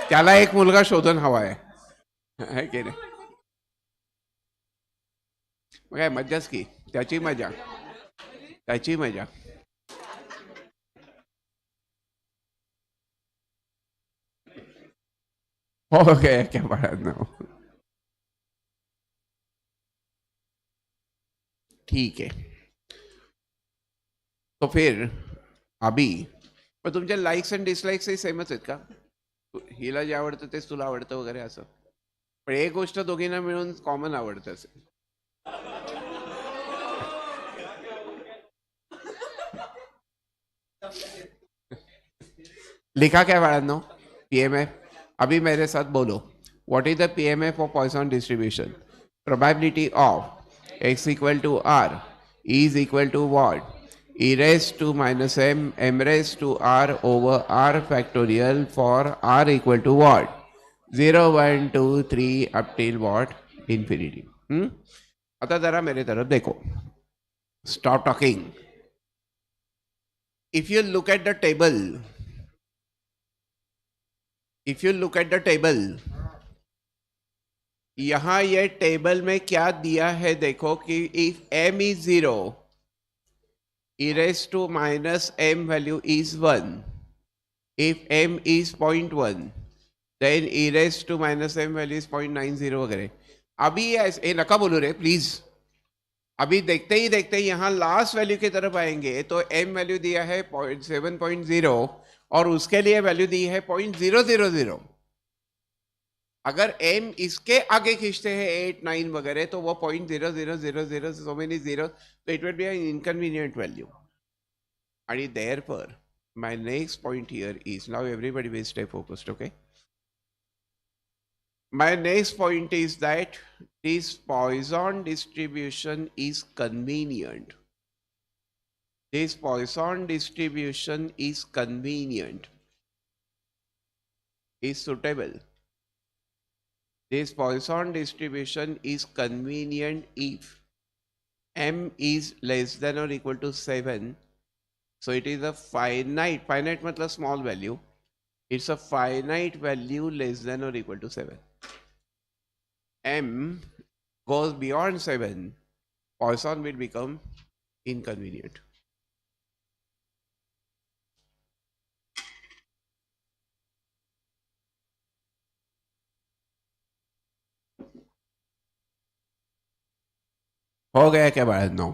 त्याला एक मुलगा शोधून हवा आहे की नाही? मग काय मज्जाच की, त्याची मजा, त्याची मजा. हो काय क्या बाळांनो. ठीक आहे. तो फिर अभी पण तुमच्या लाईक्स अँड डिसलाईक्सही सेमच आहेत का? हिला जे आवडतं तेच तुला आवडतं वगैरे असं? पण एक गोष्ट दोघींना मिळून कॉमन आवडतं असेल. लिखा क्या बाळांनो? पीएमएफ. अभी मेरे साथ बोलो. What is the PMF of Poisson distribution? Probability of x equal to r is equal to what? E raised to minus m raised to r over r factorial for r equal to what? 0 1 2 3 up till what? Infinity. आता जरा मेरे तरफ देखो. Stop talking. If you look at the table, if you look at the table, यहां ये table में क्या दिया है देखो कि if m is 0, e raised to minus m value is 1. If m is 0.1, then e raised to minus m value is 0.90 वगैरह. अभी ऐसे नका बोलो रे प्लीज. अभी देखते ही देखते यहाँ लास्ट वैल्यू की तरफ आएंगे तो m वैल्यू दिया है 7.0 और उसके लिए वैल्यू दी है 0.000. अगर m इसके आगे खींचते हैं 8 9 वगैरह तो वो 0.0000 so many zeros, so it would be an inconvenient value. And therefore my next point here is, now everybody will stay focused, okay? My next point is that this Poisson distribution is convenient. This Poisson distribution is convenient, is suitable. This Poisson distribution is convenient if m is less than or equal to 7. So it is a finite matlab small value. It's a finite value less than or equal to 7. M goes beyond 7, Poisson will become inconvenient. हो गया क्या बाळांनो?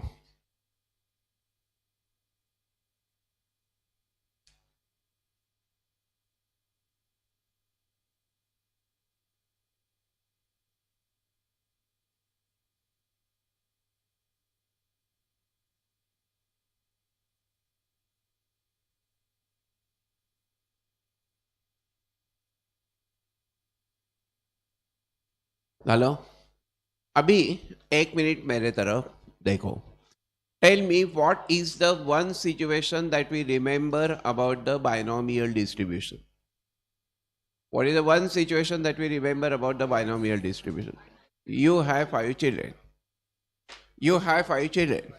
Hello, अभी एक minute मेरे तरफ देखो. Tell me what is the one situation that we remember about the binomial distribution? What is the one situation that we remember about the binomial distribution? You have 5 children. You have 5 children.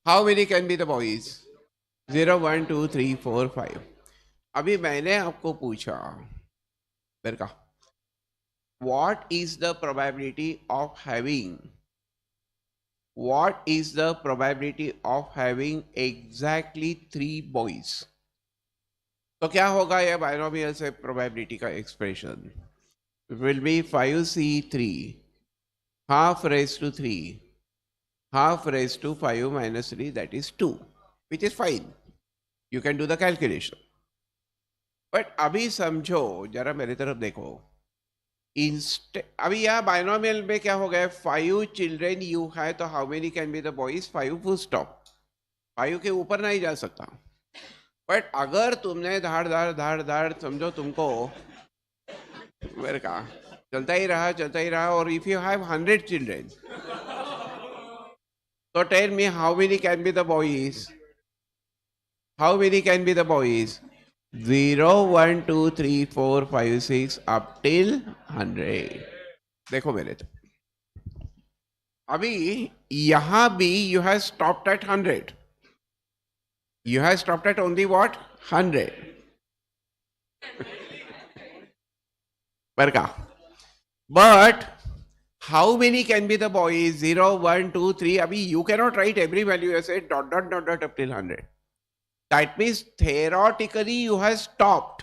How many can be the boys? 0 1 2 3 4 5. अभी मैंने आपको पूछा फिर कहा, what is the probability of having exactly 3 boys? तो क्या होगा ये बायनोमियल से प्रोबेबिलिटी का expression will be 5c3 half raise to 3 half raised to 5 minus 3, that is 2, which is fine. You can do the calculation. But अभी समझो, जरा मेरी तरफ देखो, अभी यहाँ बायनोमियल में क्या हो गया, 5 चिल्ड्रेन यू है तो how many can be the boys, 5 full stop, 5 के ऊपर नहीं जा सकता. बट अगर तुमने धाड़ धाड़ धाड़ धाड़ समझो तुमको मेरे का चलता ही रहा, और if you have 100 children, so tell me how many can be the boys? How many can be the boys? 0, 1, 2, 3, 4, 5, 6 up till 100. देखो मेरे तो अभी यहां भी you have stopped at 100. You have stopped at only what? 100. पर का? But how many can be the boys? 0, 1, 2, 3. Abhi, you cannot write every value. You say dot, dot, dot, dot up till 100. That means theoretically you have stopped.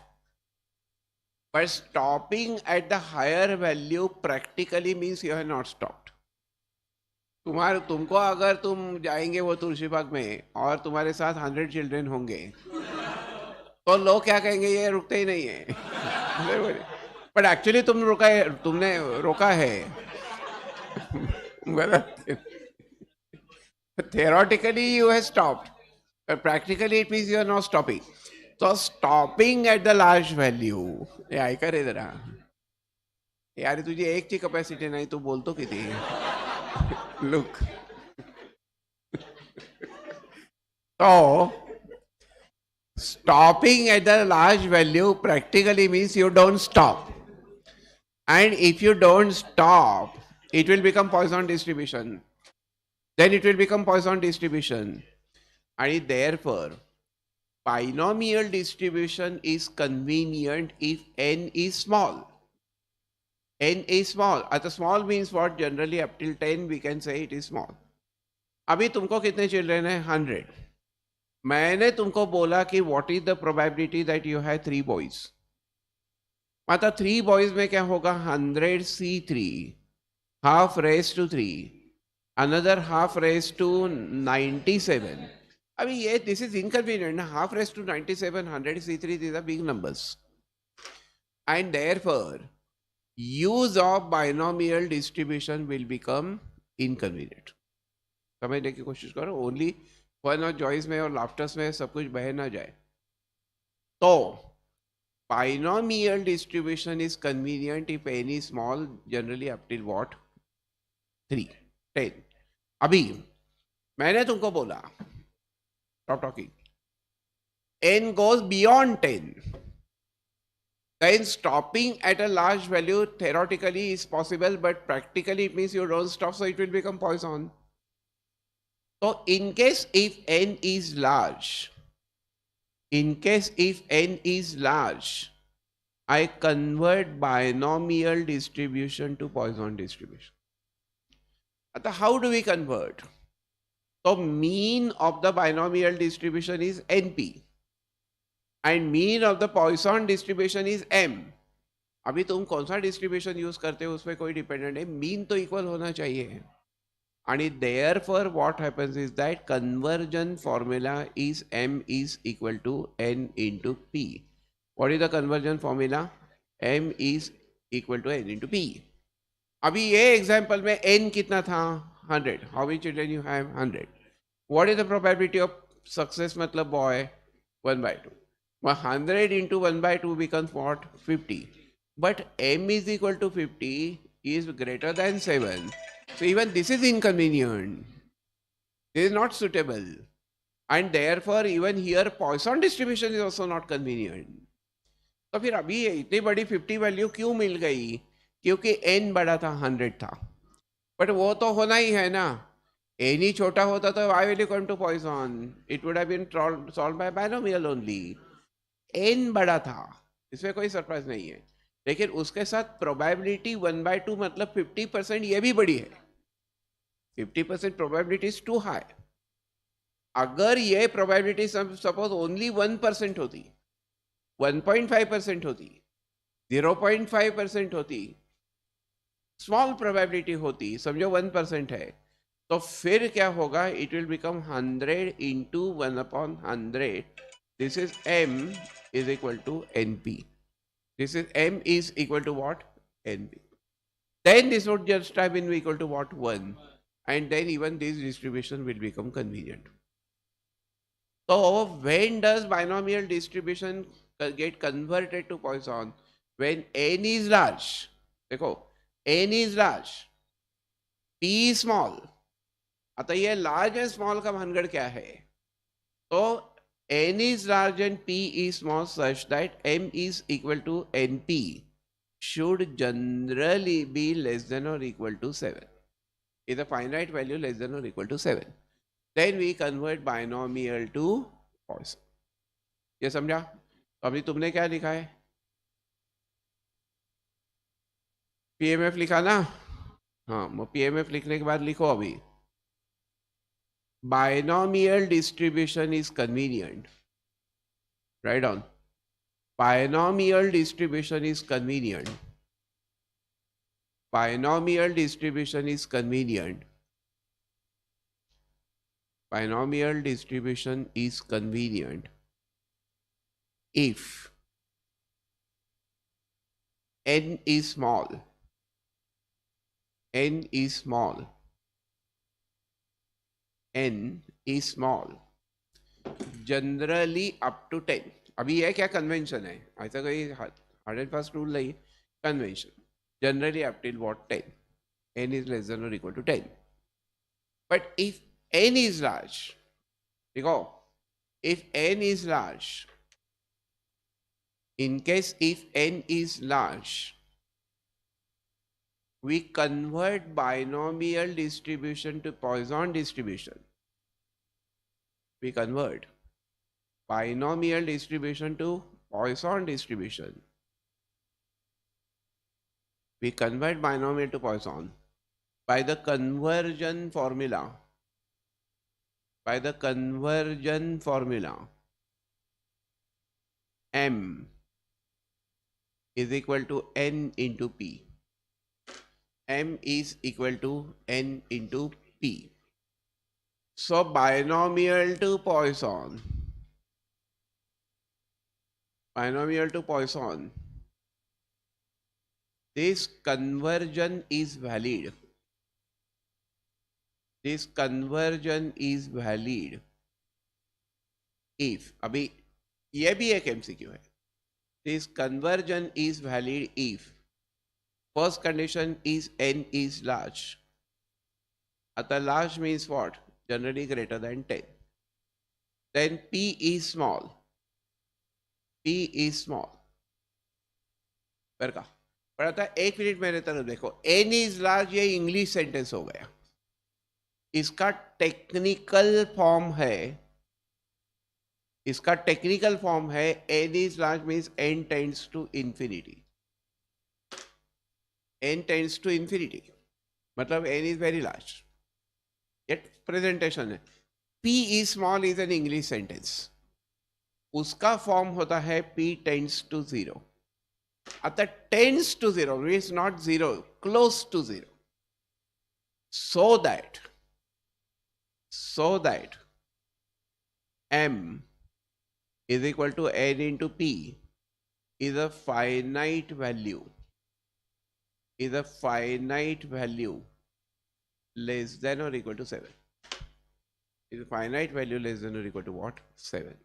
But stopping at the higher value practically means you have not stopped. तुमको अगर तुम जाएंगे वो तुलसी बाग में और तुम्हारे साथ 100 children होंगे तो लोग क्या कहेंगे, ये रुकते ही नहीं है. बट एक्चुअली तुमने रोका है. Theoretically you have stopped, but practically it means you are not stopping. So stopping at the large value, ये ऐका रे जरा यार, तुझी एक ची कॅपॅसिटी नाही, तू बोलतो किती. Look, so stopping at the large value practically means you don't stop, and if you don't stop, it will become Poisson distribution. Then it will become Poisson distribution. And therefore, binomial distribution is convenient if n is small. N is small. At small means what? Generally up till 10 we can say it is small. अभी तुमको कितने children है? 100. मैंने तुमको बोला कि what is the probability that you have 3 boys. मतलब 3 boys में क्या होगा? 100c3 half raised to 3, another half raised to 97. अभी ये this is inconvenient. Half raised to 97, 100c3, these are big numbers. And therefore, use of binomial distribution will become inconvenient. समझने की कोशिश करो. ओनली फन और जॉइस में और laughters में सब कुछ बह ना जाए. तो binomial distribution is convenient if n is small, generally up till what? 3, 10. अभी मैंने तुमको बोला, stop talking, n goes beyond 10. Then stopping at a large value theoretically is possible, but practically it means you don't stop, so it will become Poisson. So in case if n is large, I convert binomial distribution to Poisson distribution. How do we convert? So mean of the binomial distribution is NP and mean of the Poisson distribution is M. अभी तुम कौन सा distribution use करते हो उस पर कोई dependent है, मीन तो इक्वल होना चाहिए. And therefore what happens is that conversion formula is M is equal to N into P. What is the conversion formula? M is equal to N into P. अभी ये example में n कितना था? 100. How many children you have? 100. What is the probability of success? मतलब boy 1/2. 100 into 1/2 becomes what? 50. But m is equal to 50 is greater than 7. So even this is inconvenient. This is not suitable. And therefore even here Poisson distribution is also not convenient. तो फिर अभी इतनी बड़ी 50 value क्यों मिल गई? क्योंकि n बड़ा था, 100 था. बट वो तो होना ही है ना. n ही छोटा होता तो why will you come to Poisson? It would have been solved by binomial only. n बड़ा था, इसमें कोई सरप्राइज नहीं है. लेकिन उसके साथ प्रोबेबिलिटी 1/2 मतलब 50%, ये भी बड़ी है. 50% प्रोबेबिलिटी इज टू हाई. अगर ये प्रोबेबिलिटी सपोज ओनली 1% होती 1.5% होती, 0.5% होती, स्मॉल प्रोबेबिलिटी होती, समझो 1% है, तो फिर क्या होगा? It will become 100 into 1/100. This is m is equal to np. This is m is equal to what? np. Then this would just have been equal to what? 1. And then even this distribution will become convenient. So when does binomial distribution get converted to Poisson? When n is large. देखो, n is large, p is small. अतः ये large and small का भानगड़ क्या है? तो n is large and p is small such that m is equal to np should generally be less than or equal to 7. Is a finite value less than or equal to 7. Then we convert binomial to Poisson. ये समझा? तो अभी तुमने क्या लिखा है? PMF लिखा ना? हाँ, वो पीएमएफ लिखने के बाद लिखो अभी. Binomial distribution is convenient. Write down. Binomial distribution is convenient. Binomial distribution is convenient. Binomial distribution is convenient if n is small. N is small. N is small. Generally up to 10. अभी ये क्या convention है? ऐसा कोई hard and fast rule नहीं. Convention generally up till what? 10. N is less than or equal to 10. But if n is large, देखो, if n is large, in case if n is large, we convert binomial distribution to Poisson distribution. We convert binomial distribution to Poisson distribution. We convert binomial to Poisson by the conversion formula. By the conversion formula, m is equal to n into p. M is equal to n into p. So binomial to Poisson. Binomial to Poisson. This conversion is valid. This conversion is valid if, अभी ये भी एक MCQ है. This conversion is valid if first condition is n is large. अतः large means what? Generally greater than 10. Then p is small. P is small. पर का पढ़ा था. एक मिनट मेरे तरफ देखो. n is large ये इंग्लिश सेंटेंस हो गया. इसका टेक्निकल फॉर्म है. इसका टेक्निकल फॉर्म है n is large means n tends to infinity. n tends to infinity. मतलब n is very large. Yet presentation है. p is small is an English sentence. उसका form होता है p tends to 0. अतः tends to 0 means not 0, close to 0. So that m is equal to n into p is a finite value. Is a finite value less than or equal to 7. Is a finite value less than or equal to what? 7.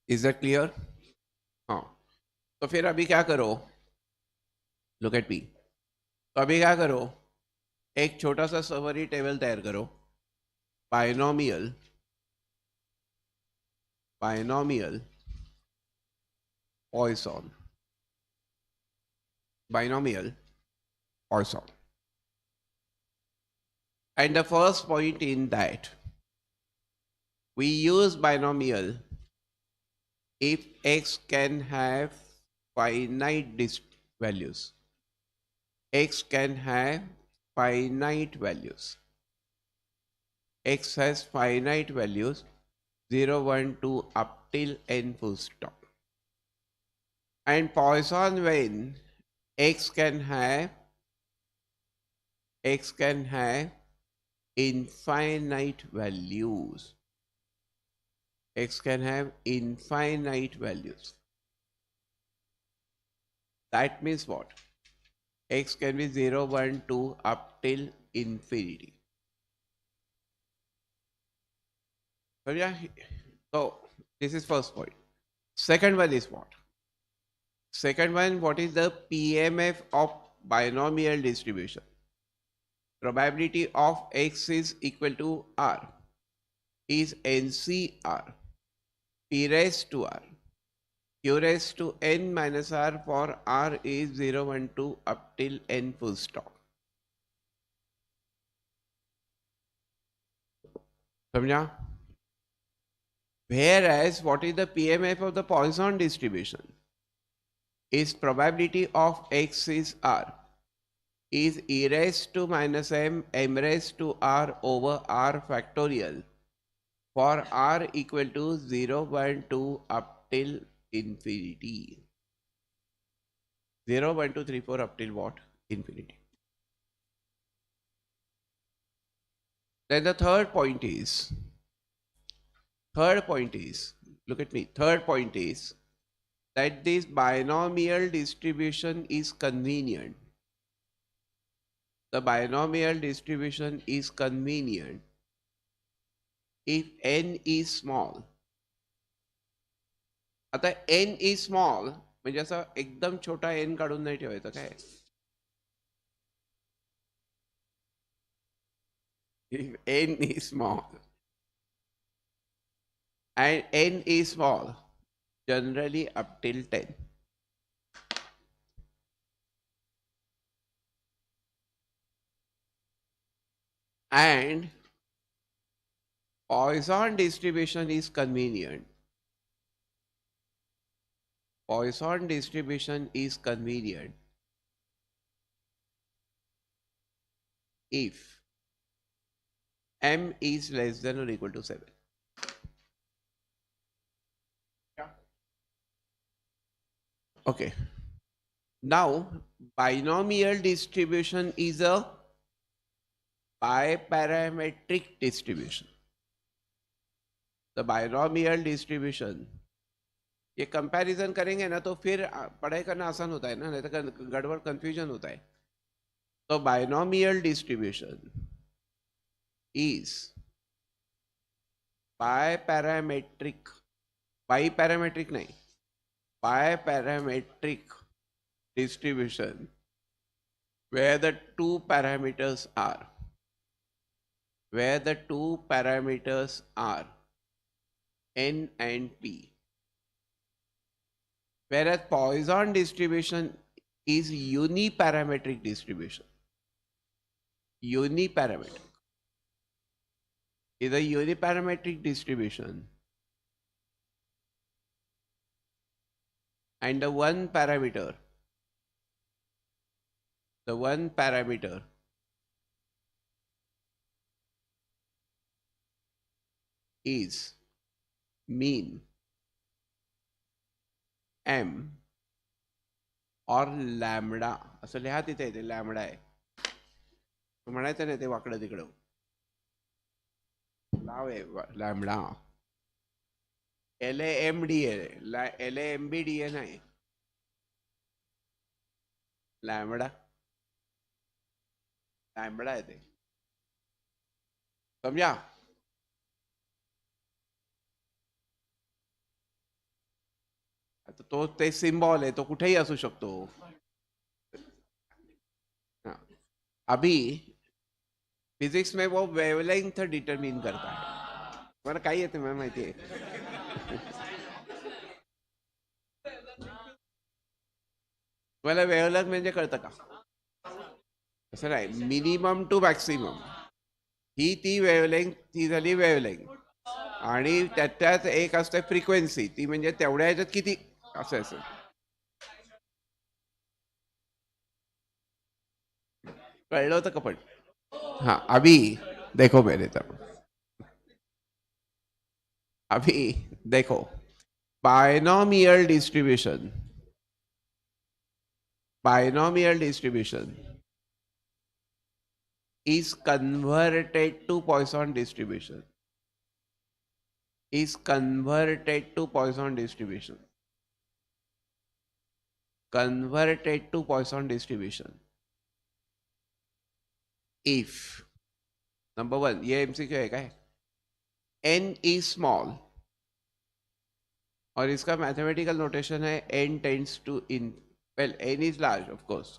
Is that clear? हाँ. तो फिर अभी क्या करो? Look at P. तो अभी क्या करो? एक छोटा सा समरी टेबल तैयार करो. Binomial Poisson. Binomial Poisson. And the first point in that, we use binomial if x can have finite values. X can have finite values. X has finite values 0, 1, 2 up till n full stop. And Poisson when x can have infinite values. X can have infinite values. That means what? X can be 0, 1, 2 up till infinity. So yeah, so this is first point. Second one is what? Second one, what is the PMF of binomial distribution? Probability of X is equal to R is NCR, P raised to R. Q raised to n minus r for r is 0, 1, 2 up till n full stop. समझा? Whereas what is the PMF of the Poisson distribution? Is probability of x is r is e raised to minus m raised to r over r factorial for r equal to 0, 1, 2 up till infinity. 0, 1, 2, 3, 4 up till what? Infinity. Then the third point is, look at me, third point is that this binomial distribution is convenient. The binomial distribution is convenient if n is small. आता n is small म्हणजे असं एकदम छोटा n काढून नाही ठेवायचा काय. If n is small and n is small, generally up till 10. And Poisson distribution is convenient. Poisson distribution is convenient if m is less than or equal to 7. Okay. Now, binomial distribution is a biparametric distribution. The binomial distribution, ये comparison करेंगे ना तो फिर पढ़ाई करना आसान होता है ना, नहीं तो गड़बड़ कंफ्यूजन होता है. तो binomial distribution is biparametric नहीं, biparametric distribution where the two parameters are n and p. Whereas Poisson distribution is uniparametric distribution. Uniparametric is a uniparametric distribution, and the one parameter is mean m or lambda. असं लिहा तिथे ते lambda आहे, म्हणायचं नाही ते वाकडं तिकडं नाव आहे लॅमडा. LAMBDA नाही, लॅमडा आहे ते, समजा. आता तो ते सिम्बॉल आहे, तो कुठेही असू शकतो. अभी फिजिक्स में वो वेवलेंथ डिटरमिन करता है. मला काही येते मला माहिती आहे. मला वेवलेंथ म्हणजे कळतं का? असं नाही, मिनिमम टू मॅक्सिमम ही ती वेवलेंथ, ती झाली वेवलेंथ. आणि त्यात एक असते फ्रिक्वेन्सी, ती म्हणजे तेवढ्या ह्याच्यात किती असं असेल. कळलं होतं का पण? हाँ, अभी देखो मेरे तरफ, अभी देखो, binomial distribution, binomial distribution is converted to Poisson distribution, is converted to Poisson distribution, converted to Poisson distribution if number one, ये एमसीक्यू है क्या है, n is small और इसका मैथमेटिकल नोटेशन है n tends to in, well n is large of course,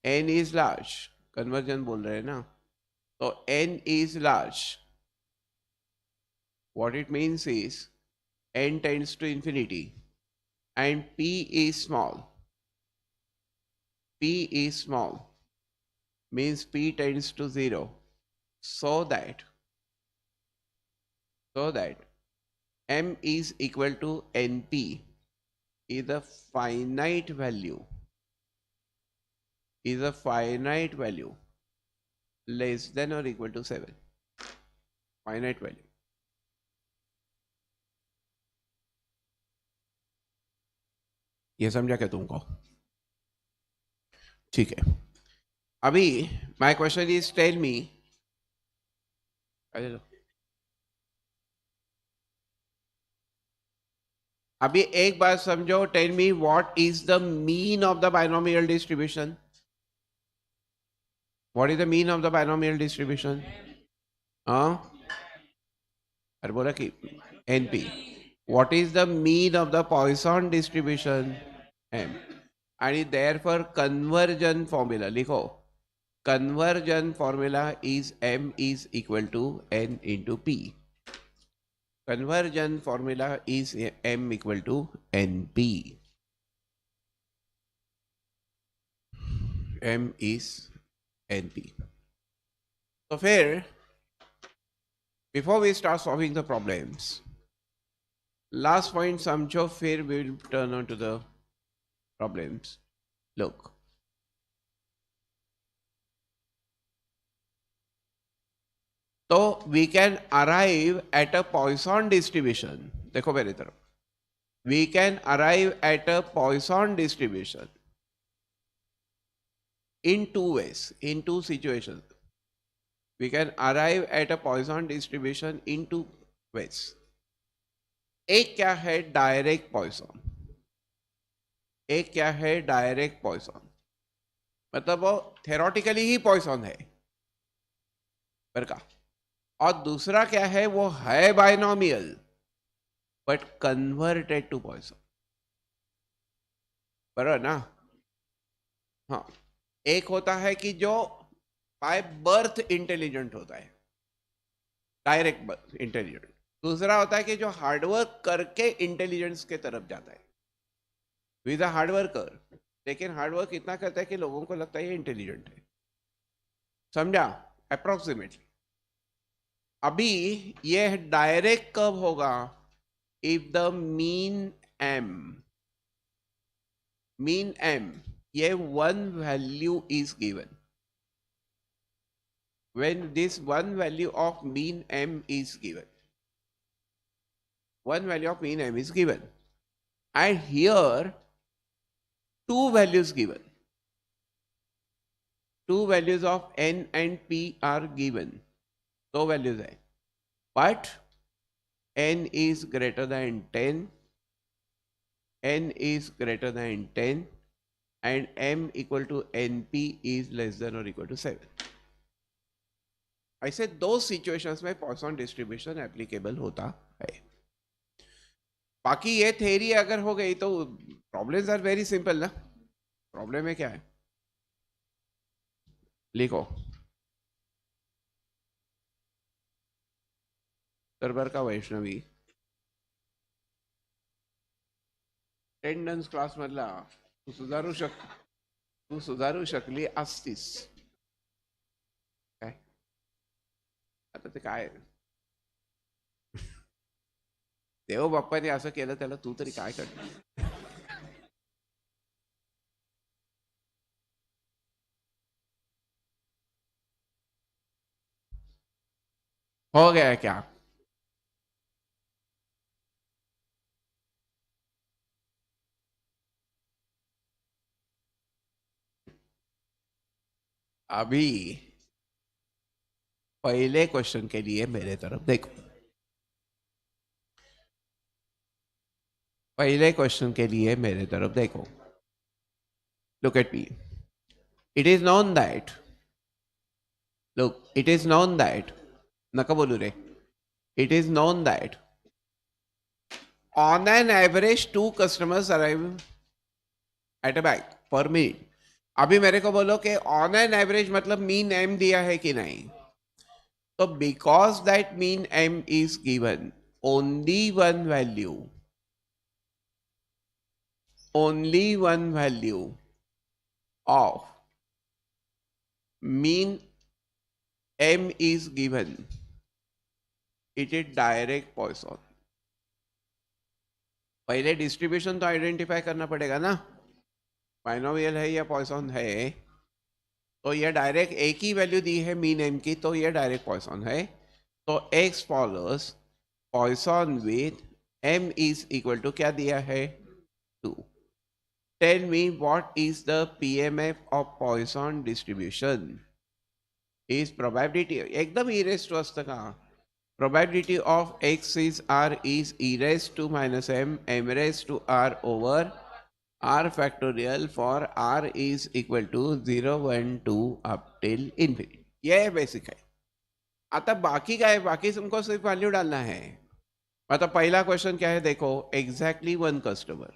n is large, conversion बोल रहे हैं ना, तो n is large, what it means is n tends to infinity and p is small, p is small means p tends to 0, so that m is equal to np is a finite value, is a finite value less than or equal to 7, finite value. ये समझा क्या तुमको? ठीक है, अभी my question is tell me, अभी एक बात समझो, tell me what is the mean of the binomial distribution, what is the mean of the binomial distribution? हाँ, अरे बोला कि np, what is the mean of the Poisson distribution? M, आणि therefore conversion formula लिखो, conversion formula is m is equal to n into p, conversion formula is m equal to np, m is np. So फिर before we start solving the problems, last point समझो, फिर we will turn on to the problems. Look, तो we can arrive at a Poisson distribution, देखो मेरी तरफ, we can arrive at a Poisson distribution in two ways, in two situations. We can arrive at a Poisson distribution in two ways. एक क्या है direct Poisson, एक क्या है direct Poisson, मतलब वो थेरोटिकली ही पॉइसन है पर का, और दूसरा क्या है, वो है binomial but converted to Poisson, बराबर ना? हाँ, एक होता है कि जो बाय बर्थ इंटेलिजेंट होता है, डायरेक्ट बर्थ इंटेलिजेंट, दूसरा होता है कि जो हार्डवर्क करके इंटेलिजेंस के तरफ जाता है, विद अ हार्डवर्कर, लेकिन हार्डवर्क इतना करता है कि लोगों को लगता है ये इंटेलिजेंट है, समझा? अप्रोक्सीमेटली। अभी ये डायरेक्ट कब होगा? इफ द मीन एम ये one value is given, when this one value of mean m is given, one value of mean m is given, and here two values given, two values of n and p are given, दो values है, but n is greater than 10, n is greater than 10 and m equal to np is less than or equal to 7. ऐसे दो situations में Poisson distribution applicable होता है। बाकी ये theory अगर हो गई तो प्रॉब्लम्स आर वेरी सिंपल ना। प्रॉब्लम में क्या है, लिखो, सरबर का वैष्णवी अटेंडन्स क्लास मधला तू सुधारू शकली असतीस काय? आता ते काय, देव बाप्पाने असं केलं त्याला तू तरी काय करणार? हो गया क्या? अभी पहले क्वेश्चन के लिए मेरे तरफ देखो, पहले क्वेश्चन के लिए मेरे तरफ देखो. Look at me. It is known that, look, it is known that, नका बोलू रे, it is known that on an average 2 customers arrive at a bank per minute. अभी मेरे को बोलो कि ऑन एन एवरेज मतलब मीन एम दिया है कि नहीं. तो because that mean m is given, only one value of mean m is given, it is direct Poisson. पहले डिस्ट्रीब्यूशन तो आइडेंटिफाई करना पड़ेगा ना, बाइनोमियल है या पॉइसन है. तो ये डायरेक्ट एक ही वैल्यू दी है मीन एम की, तो ये डायरेक्ट पॉइसन है. तो x follows Poisson with m is equal to क्या दिया है, 2. Tell me what is the PMF of Poisson distribution. Is probability एकदम ई रेज टू असतं का, probability of x is r is e raised to minus m raised to r over r factorial for r is equal to 0 1 2 up till infinity. ये basic है. आता बाकी का है, बाकी तुमको सिर्फ वैल्यू डालना है. मतलब पहला क्वेश्चन क्या है देखो, exactly 1 customer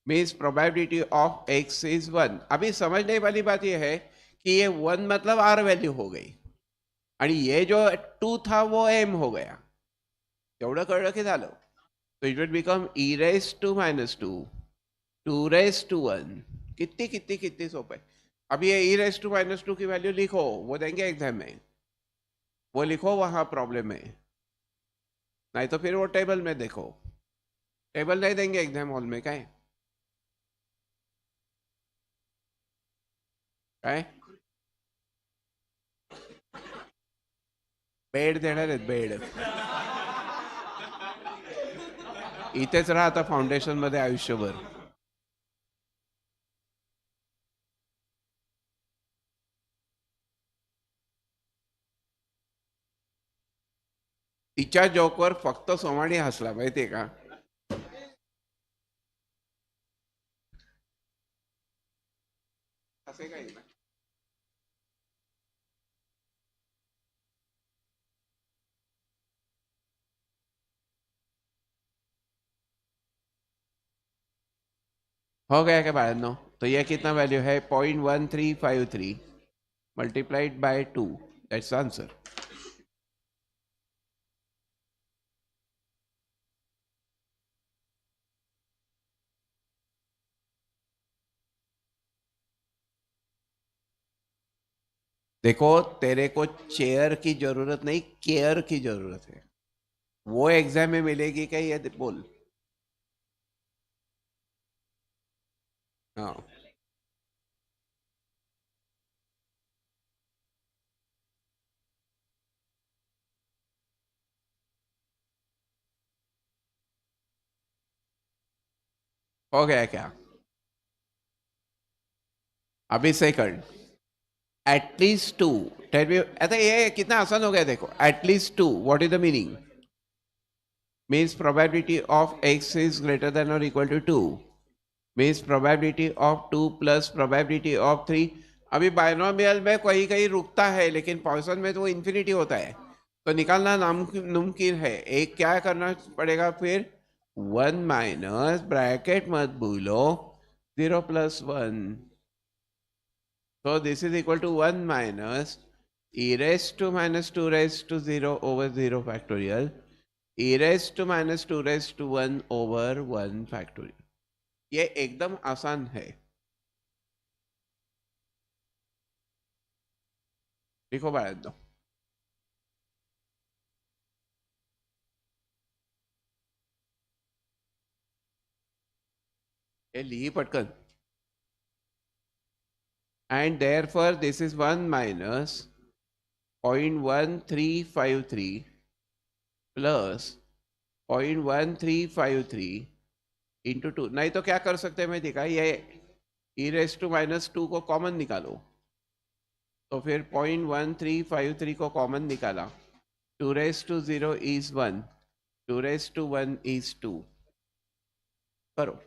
means probability of x is 1. अभी समझने वाली बात ये है कि ये 1 मतलब r वैल्यू हो गई आणि ये जो 2 था वो m हो गया. एवढं कळलं की झालं. तो it will become e raise to minus 2 2 raise to 1. कितनी कितनी कितनी सोप है. अभी ये e रेज टू माइनस 2 की वैल्यू लिखो, वो देंगे एग्जाम में, वो लिखो वहां प्रॉब्लम में, नहीं तो फिर वो टेबल में देखो. टेबल नहीं देंगे एग्जाम हॉल में. काय काय बेड देणार आहेत, बेड इथेच राहा आता फाउंडेशन मध्ये आयुष्यभर. तिच्या जोकवर फक्त सोमाणी हसला माहितीये का. असे काही नाही. हो गया क्या बाळांनो. तो ये कितना वैल्यू है, 0.1353 मल्टीप्लाइड बाय 2, दैट्स आंसर. देखो तेरे को चेयर की जरूरत नहीं, केयर की जरूरत है. वो एग्जाम में मिलेगी क्या ये बोल. हाँ हो गया क्या. अभी सेकंड एटलीस्ट 2. टेल मी, आता ये कितना आसान हो गया देखो. At least 2 what is the meaning, means probability of x is greater than और equal to 2 means probability of 2 plus probability of 3. अभी बाइनोमियल में कहीं कहीं रुकता है, लेकिन पॉइसन में तो वो इन्फिनिटी होता है. तो निकालना नामुमकिन है. एक क्या करना पड़ेगा फिर, 1 माइनस ब्रैकेट मत भूलो 0 plus 1. So this is equal to 1 minus e raised to minus 2 raised to 0 over 0 factorial e raised to minus 2 raised to 1 over 1 factorial. ये एकदम आसान है. लिखो बाळा दो. ये ली पटकन. And therefore this is 1 minus 0.1353 plus 0.1353 into 2. नहीं तो क्या कर सकते हैं मैं दिखा, ये e रेस टू माइनस 2 को कॉमन निकालो. तो फिर 0.1353 को कॉमन निकाला, 2 raised to 0 is 1, 2 raised to 1 is 2. करो।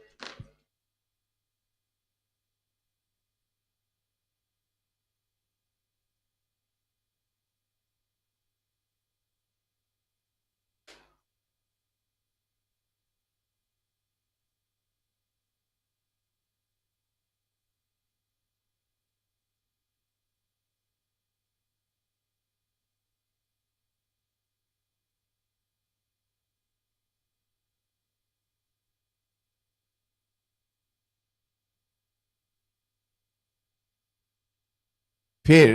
फिर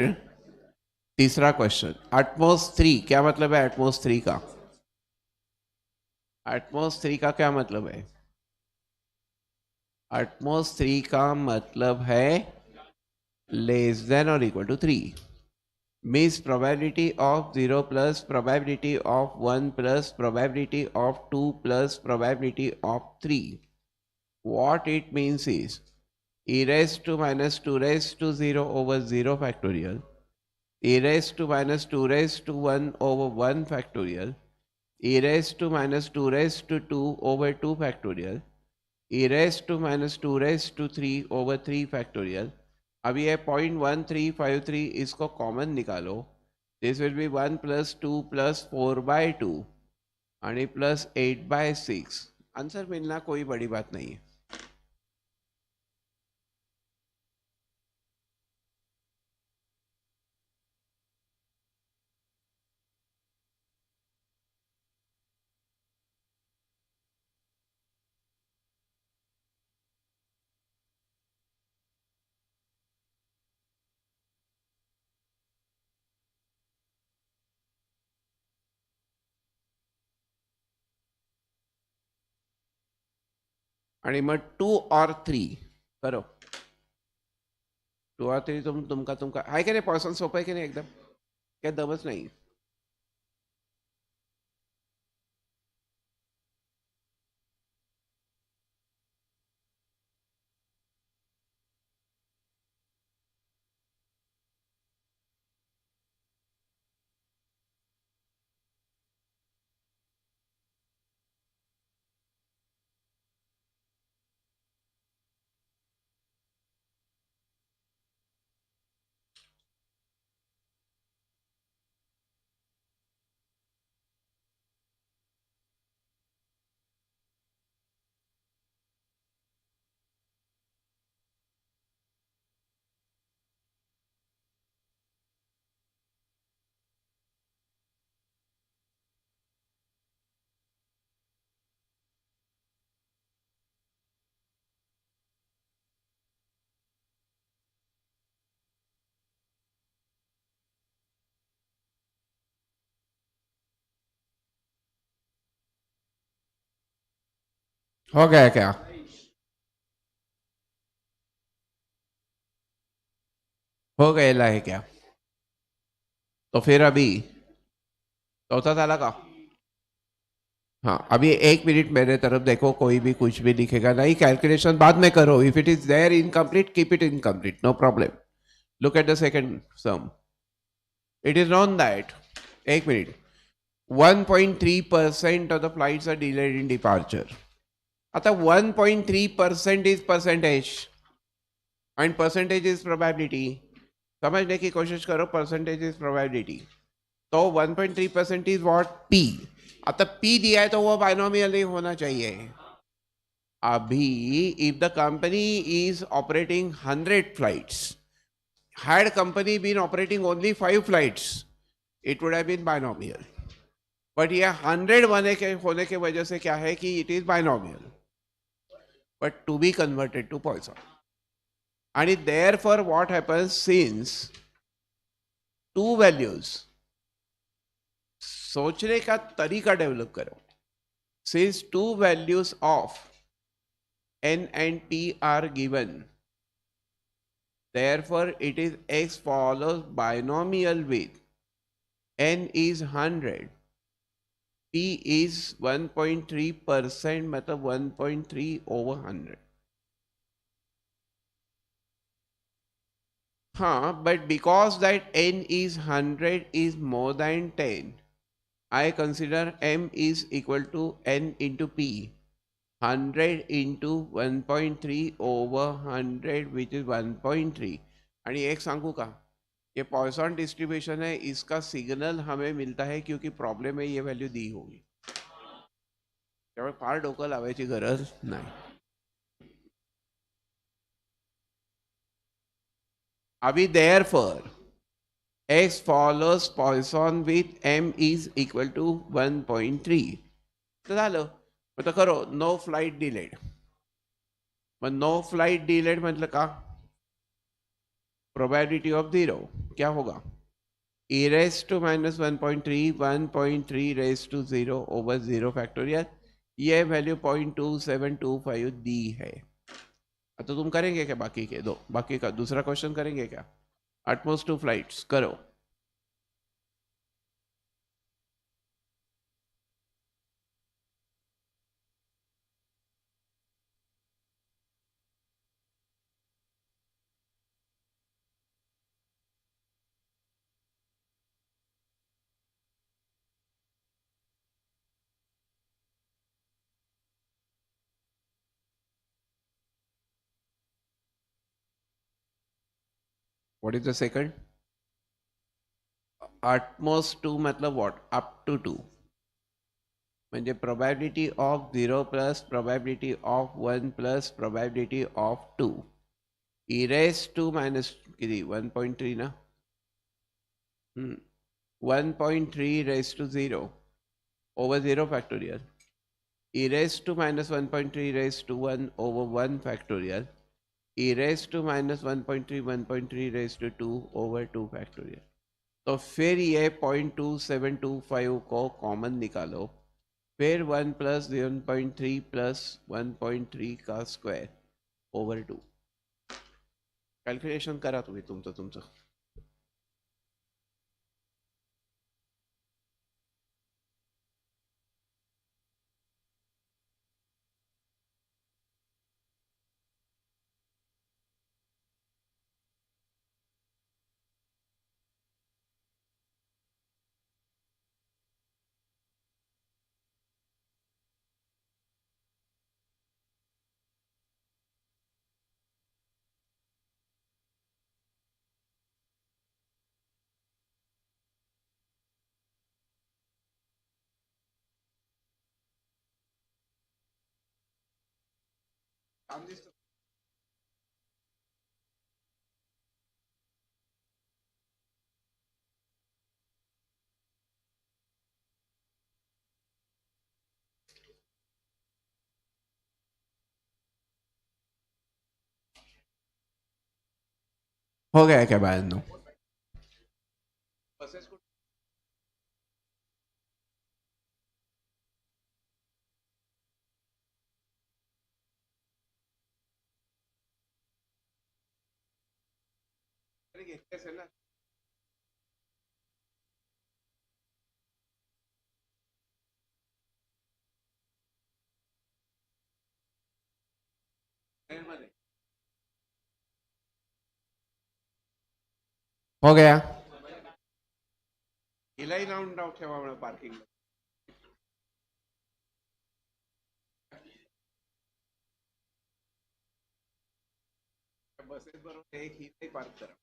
तीसरा क्वेश्चन, एटमॉस 3 क्या मतलब है? एटमॉस 3 का, एटमॉस 3 का क्या मतलब है? एटमॉस 3 का मतलब है लेस देन और equal to 3, means probability of 0 plus probability of 1 plus probability of 2 plus probability of 3. What it means is e raised to minus 2 raised to 0 over 0 factorial, e raised to minus 2 raised to 1 over 1 factorial, e raised to minus 2 raised to 2 over 2 factorial, e raised to minus 2 raised to 3 over 3 factorial. अब ये 0.1353 इसको common निकालो, this will be 1 plus 2 plus 4/2 आणि plus 8/6. Answer मिलना कोई बड़ी बात नहीं है. आणि मग 2 और 3 करो. 2 और 3 तुमका आहे की नाही? पर्सन सोपं आहे की नाही? एकदम काय दमच नाही. हो गया क्या? हो गएला है क्या? तो फिर अभी चौथा झाला का? हाँ, अभी 1 मिनट मेरे तरफ देखो, कोई भी कुछ भी लिखेगा नहीं, कैलकुलेशन बाद में करो. If it is there incomplete, keep it incomplete, no problem. Look at the second sum. It is non that, 1 minute, 1.3% of the flights are delayed in departure. आता 1.3% is percentage and percentage is probability. समझने की कोशिश करो, percentage is probability. तो 1.3% is what? P. आता P दिया है तो वो बाइनोमियल ही होना चाहिए. अभी if the company is operating 100 flights, had company been operating only 5 flights, it would have been binomial. But ये 100 होने के वजह से क्या है कि it is binomial, but to be converted to Poisson. And therefore what happens, since two values, सोचने का तरीका डेवलप करो. Since two values of n and p are given, therefore it is x follows binomial with n is 100, p is 1.3%, मतलब 1.3 over 100. हाँ, but because that n is 100 is more than 10, I consider m is equal to n into p. 100 into 1.3 over 100 which is 1.3. आणि एक सांगू का, ये Poisson distribution है, इसका signal हमें मिलता है क्योंकि प्रॉब्लेम में ये वैल्यू दी होगी, त्यामुळे फार डोकं लावायची गरज नाही. अभी therefore x follows Poisson with m is equal to 1.3. तर झालं. मग तर करो नो फ्लाइट डिलेड. मग नो फ्लाइट डिलेड मतलब का, प्रोबेबिलिटी ऑफ 0 क्या होगा, e raise to minus 1.3 raise to 0 over 0 factorial. ये वैल्यू 0.2725 दी है. तो तुम करेंगे क्या बाकी के दो, बाकी का दूसरा क्वेश्चन करेंगे क्या, एटमोस्ट 2 फ्लाइट्स करो. What is the second, at most 2 मतलब व्हाट, अप टू 2. म्हणजे probability of 0 plus probability of 1 plus probability of 2 e raise to minus किती 1.3 ना. 1.3 raise to 0 over 0 factorial. E raised to minus 1.3 raised to 1 over 1 factorial. E raised to minus 1.3 raised to 2 over 2 factorial. तो फिर ये 0.2725 को common निकालो, फिर 1 plus 1.3 plus 1.3 का square over 2. Calculation करा तुम्ही तुमचं. हो गया क्या बाळांनो? हो गया. हिलाही लावून ठेवा म्हणा पार्किंग. बसेस बरोबर एक ही पार्क करा.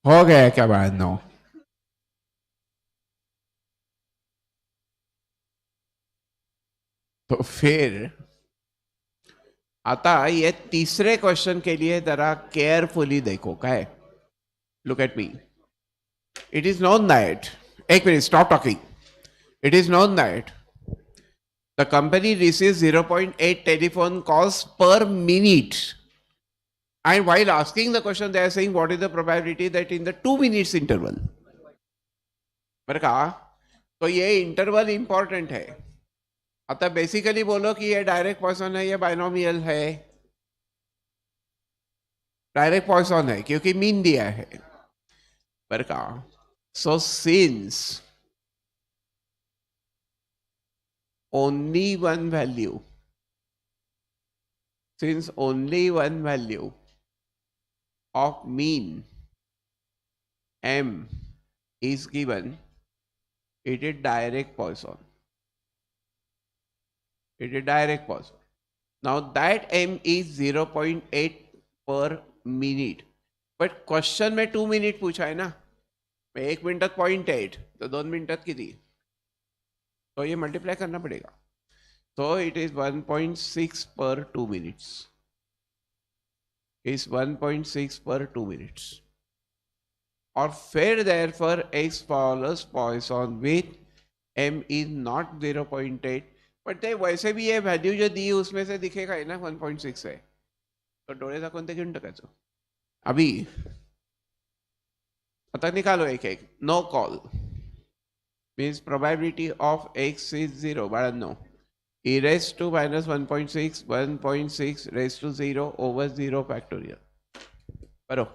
हो गया क्या बाळांनो? तो फिर आता ये तीसरे क्वेश्चन के लिए जरा केयरफुली देखो. काय, look at me. It is known that, एक minute stop talking. It is known that the company receives 0.8 telephone calls per minute And while asking the question, they are saying what is the probability that in the 2 minutes interval. बरं का, तो ये interval important है. आता basically बोलो कि ये direct Poisson है, ये बाइनोमियल है. डायरेक्ट पॉइसन है क्योंकि मीन दिया है. बरं का, so since only one value, since only one value of mean m is given, it is direct Poisson. It is direct Poisson. Now that m is 0.8 per minute. But question में 2 minute पूछा है ना, मैं 1 minute 0.8 तो 2 minute किती, तो ये multiply करना पड़ेगा. So it is 1.6 per 2 minutes. Is 1.6 per 2 minutes. और फिर therefore x follows Poisson with m is not 0.8, but ते वैसे भी ये वैल्यू जो दी उसमें से दिखेगा है ना 1.6 है, तो डोळे दाखवून ते घेऊन टाकायचं. अभी आता निकालो एक एक. No call means probability of x is 0. बाळांनो, e raised to minus 1.6, 1.6 raised to 0 over 0 factorial. करो.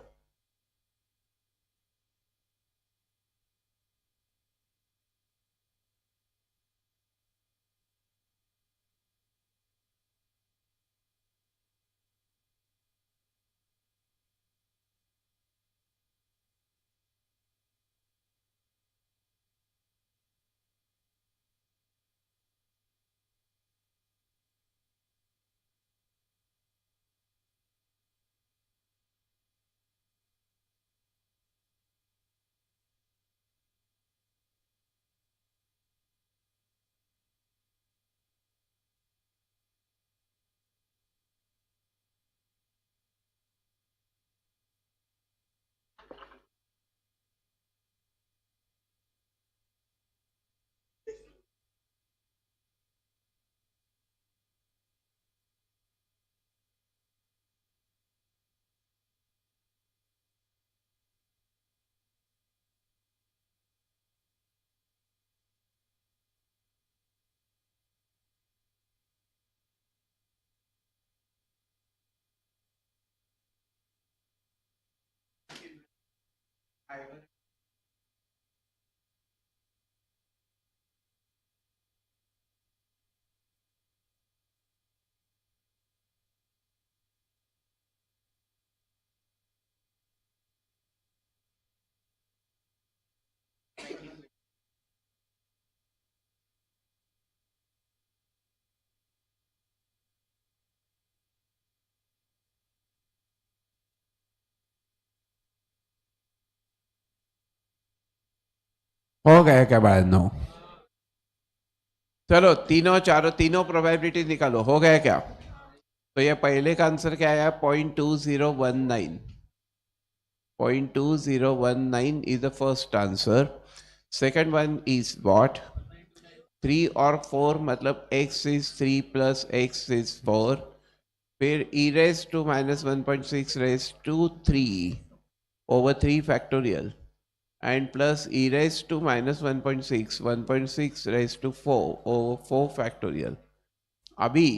हो गया क्या बाळांनो? चलो तीनों चारों तीनों प्रोबेबिलिटी निकालो. हो गया क्या? तो ये पहले का आंसर क्या आया? 0.2019. 0.2019 is the first answer. Second one is what? 3 और 4 मतलब x is 3 plus x is 4. फिर e raised to minus 1.6 raised to 3 over 3 factorial. And plus e raised to minus 1.6, 1.6 raised to 4 over 4 factorial. अभी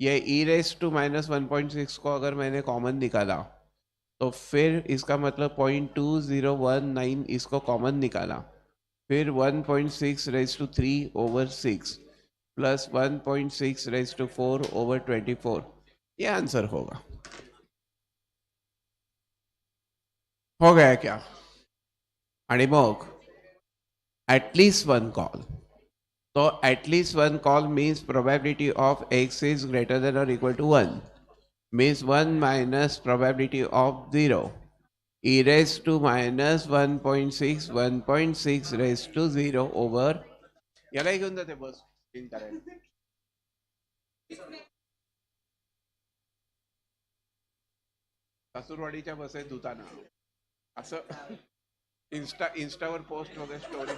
ये e raised to minus 1.6 को अगर मैंने common निकाला तो फिर इसका मतलब 0.2019 इसको कॉमन निकाला, फिर 1.6 raised to 3 over 6 plus 1.6 raised to 4 over 24. ये आंसर होगा. हो गया क्या? आणि मग at least one call. So at least one call means probability of x is greater than or equal to 1. Means 1 minus probability of 0. E raised to minus 1.6, 1.6 raised to 0 over. याला घेऊन जाते बस तीन करायला. सासूरवाडीच्या बसेस धुताना असं इंस्टावर post वगैरे story.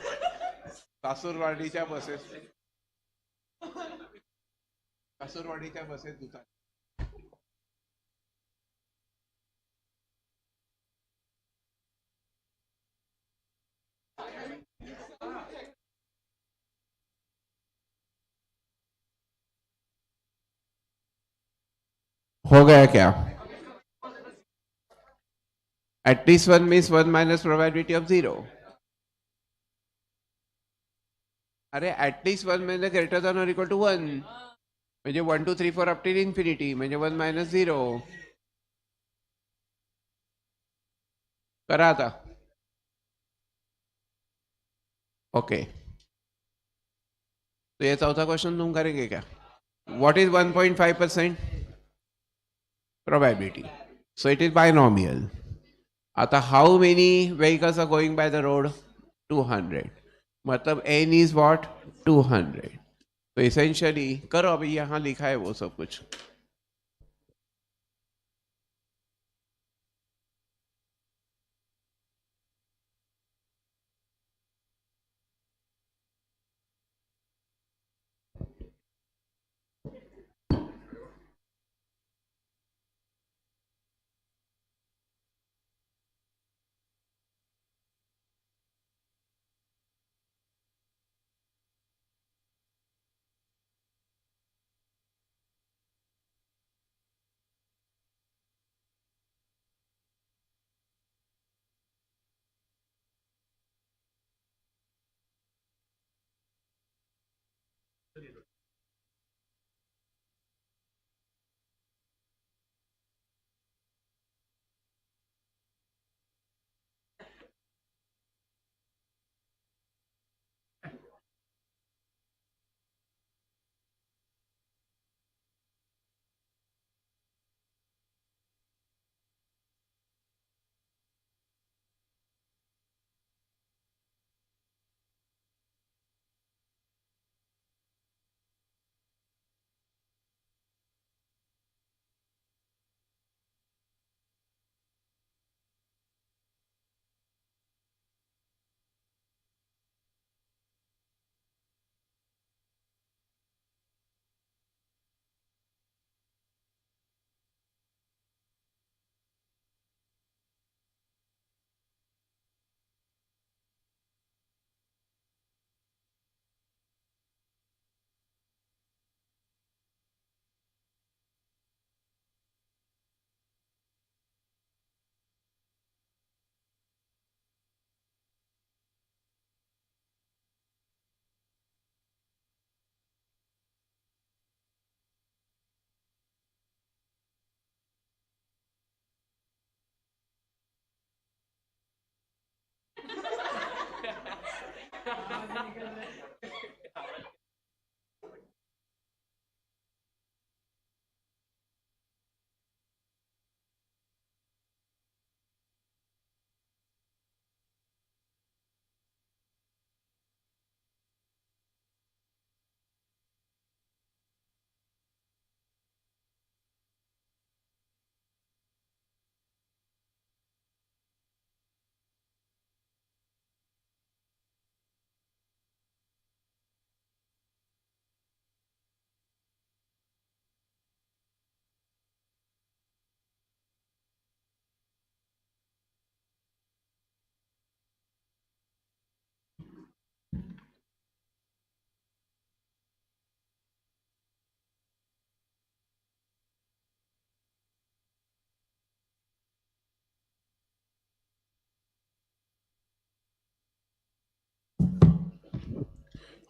सासूरवाडीच्या buses धुताना. हो गया क्या? At least one means one minus probability of zero. अरे at least one म्हणजे greater than or equal to one. म्हणजे 1 2 3 4 up till infinity म्हणजे 1 minus 0. करा आता. ओके. तो ये चौथा क्वेश्चन तुम करेंगे क्या? What is 1.5% probability? So it is binomial. आता how many vehicles are going by the road? 200. मतलब n is what? 200. तो essentially करो अभी यहाँ लिखा है वो सब कुछ.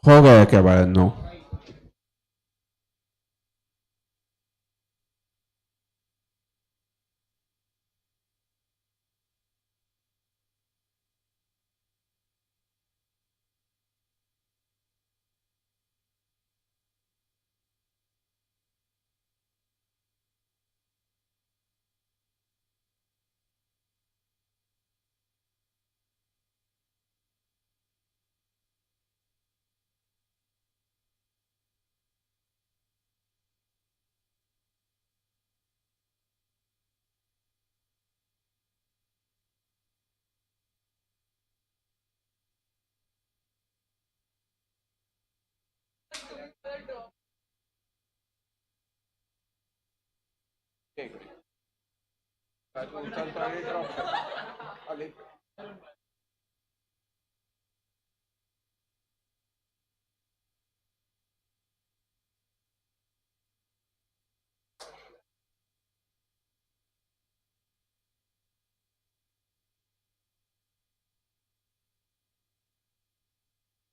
हो गया क्या बाळांनो?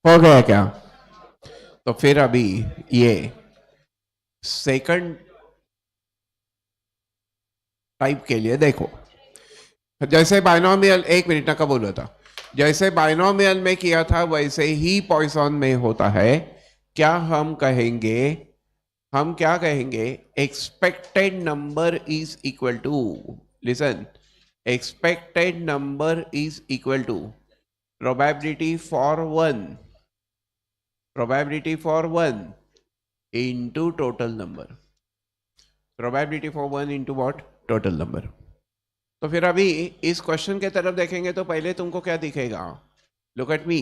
हो गया क्या? तो फिर अभी ये सेकंड टाइप के लिए देखो, जैसे बायनोमियल, एक मिनट का बोला था, जैसे बायनोमियल में किया था वैसे ही पॉइसन में होता है। क्या हम कहेंगे? हम क्या कहेंगे? Expected number is equal to, listen, expected number is equal to probability for one, probability for one into total number, probability for one into what? Total number. तो फिर अभी इस क्वेश्चन के तरफ देखेंगे तो पहले तुमको क्या दिखेगा? Look at me.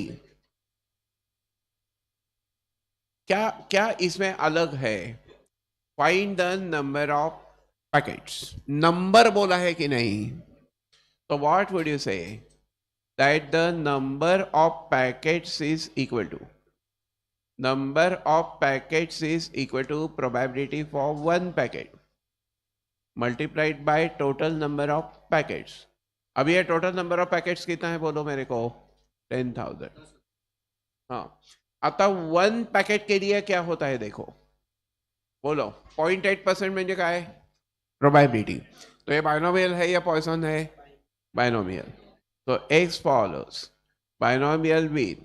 क्या क्या इसमें अलग है? Find the number of packets, number बोला है कि नहीं? तो what would you say? That the number of packets is equal to, number of packets is equal to probability for one packet multiplied by total number of packets. अब ये total number of packets कितना है बोलो मेरे को? 10,000। हाँ, आता one packet के लिए क्या होता है देखो, बोलो। 0.8% म्हणजे काय? प्रोबेबिलिटी। तो ये बायनोमियल है या पॉइसन है? बायनोमियल। तो x follows binomial with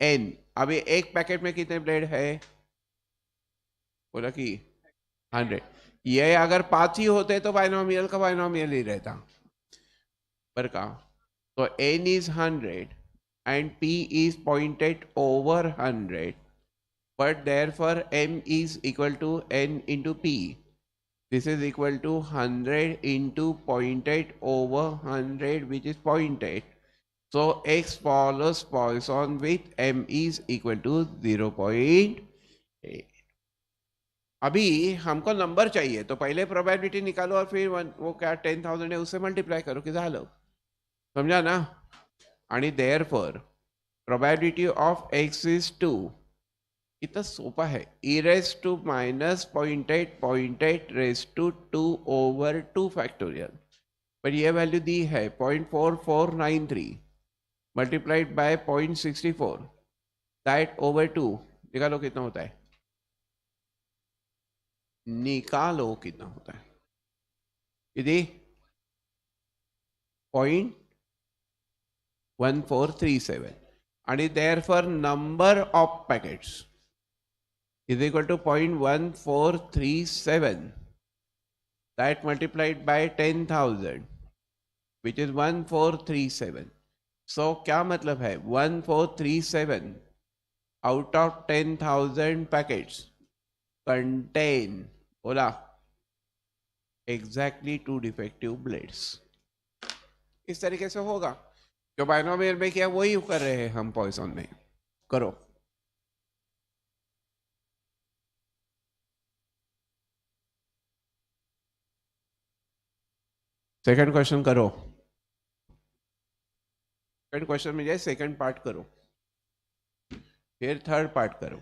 an. अभी एक पैकेट में कितने ब्लेड है? बोला कि 100। ये अगर 5 ही होते तो बायनोमियल का बायनोमियल ही रहता पर का। तो n is 100 and p is 0.8 over 100, but therefore m is equal to n into p. This is equal to 100 into 0.8 over 100, which is 0.8. So x follows Poisson with m is equal to 0.8। अभी हमको number चाहिए तो पहले probability निकालो और फिर वो क्या 10,000 है उससे मल्टीप्लाई करो कि झालं, समझा ना? आणि therefore probability of X is 2, इतना सोपा है, E raise to minus 0.8 raise to 2 over 2 factorial. पर ये वैल्यू दी है 0.4493 मल्टीप्लाइड बाय 0.64, दैट ओवर 2। निकालो कितना होता है, निकालो कितना होता है? यदि 0.1437 आणि therefore number of packets is equal to 0.1437, that multiplied by 10,000, which is 1437। so क्या मतलब है? 1437 out of 10,000 packets contain, बोला, exactly 2 defective blades। इस तरीके से होगा। जो बायनोमियल में किया वही कर रहे हैं हम पॉइसन में। करो। सेकंड क्वेश्चन करो। सेकंड क्वेश्चन में जाए, सेकंड पार्ट करो, फिर थर्ड पार्ट करो।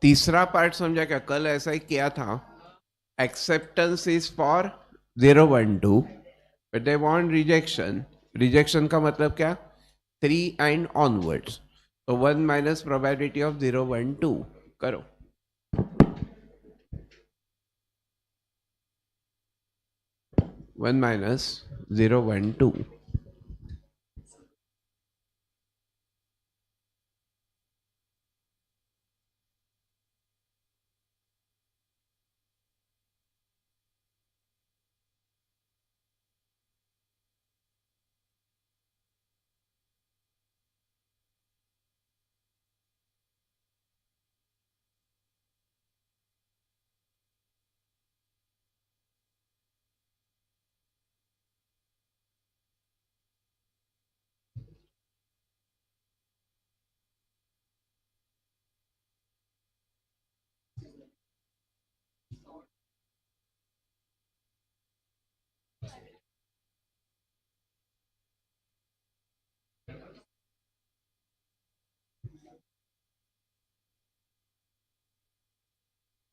तीसरा पार्ट समझा क्या? कल ऐसा ही किया था. Acceptance is for 0, 1, 2, but they want rejection. Rejection का मतलब क्या? 3 एंड ऑनवर्ड्स. तो 1 माइनस प्रोबेबिलिटी ऑफ 0, 1, 2 करो. One minus 0, 1, 2.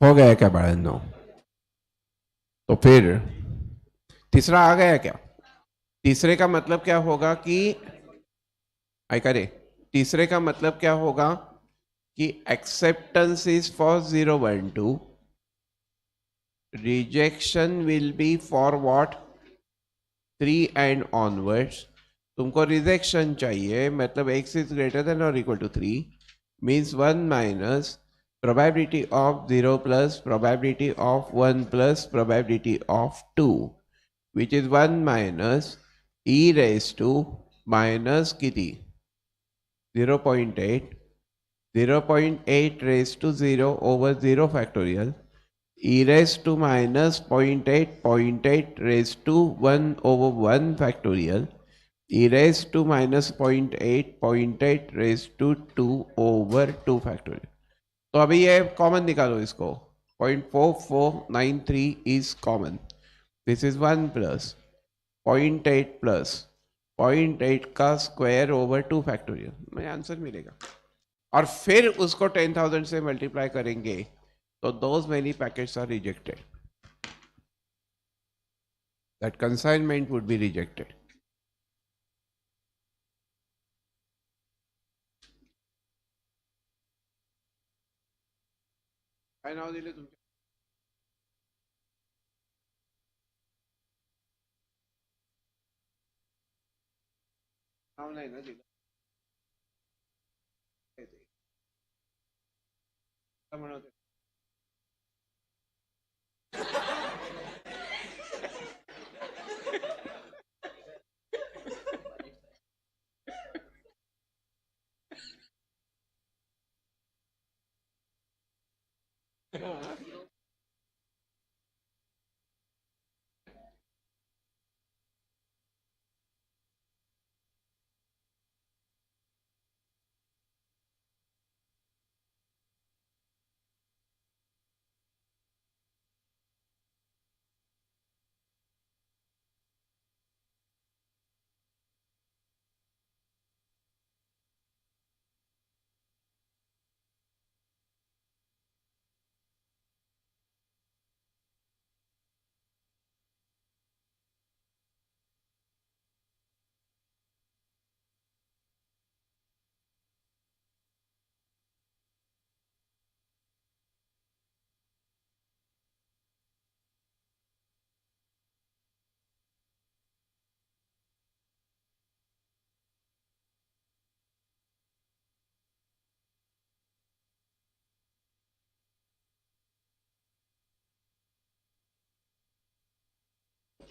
हो गया क्या बाळांनो? तो फिर तीसरा आ गया क्या? तीसरे का मतलब क्या होगा कि ऐका रे, तीसरे का मतलब क्या होगा कि acceptance is for 0, 1, 2. Rejection will be for what? 3 and onwards. तुमको रिजेक्शन चाहिए, मतलब x इज ग्रेटर देन और equal to 3, means 1 minus probability of 0 plus probability of 1 plus probability of 2, which is 1 minus e raised to minus किती? 0.8. 0.8 raised to 0 over 0 factorial e raised to minus 0.8 raised to 1 over 1 factorial e raised to minus 0.8 raised to 2 over 2 factorial. तो अभी ये common निकालो इसको. 0.4493 is common. This is 1 plus 0.8 plus 0.8 का square over 2 factorial. मुझे answer मिलेगा. और फिर उसको 10,000 से मल्टीप्लाई करेंगे तो those many packets are rejected. That consignment would be rejected. काय नाव दिले तुमच्या? नाव नाही ना दिलं. म्हणत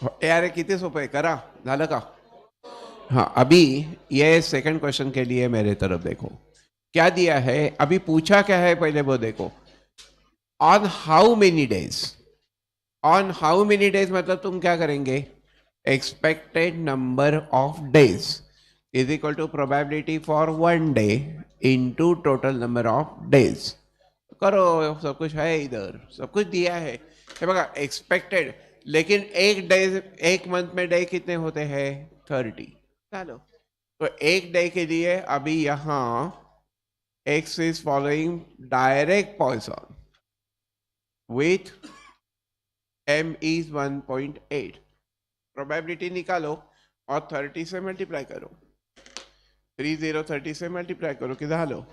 अरे किती सोपं आहे, करा. झालं का? हाँ, अभी ये सेकंड क्वेश्चन के लिए मेरे तरफ देखो. क्या दिया है? अभी पूछा क्या है पहले वो देखो. On how many days. On how many days मतलब तुम क्या करेंगे? Expected number of days is equal to probability for 1 day into total number of days. करो, सब कुछ है इधर, सब कुछ दिया है. हे बघा, एक्सपेक्टेड. लेकिन एक डे, एक मंथ में डे कितने होते हैं? 30. चलो, तो एक डे के लिए अभी यहाँ X is following direct Poisson with m is 1.8. Probability निकालो और 30 से मल्टीप्लाई करो, 30 से मल्टीप्लाई करो किधर हालो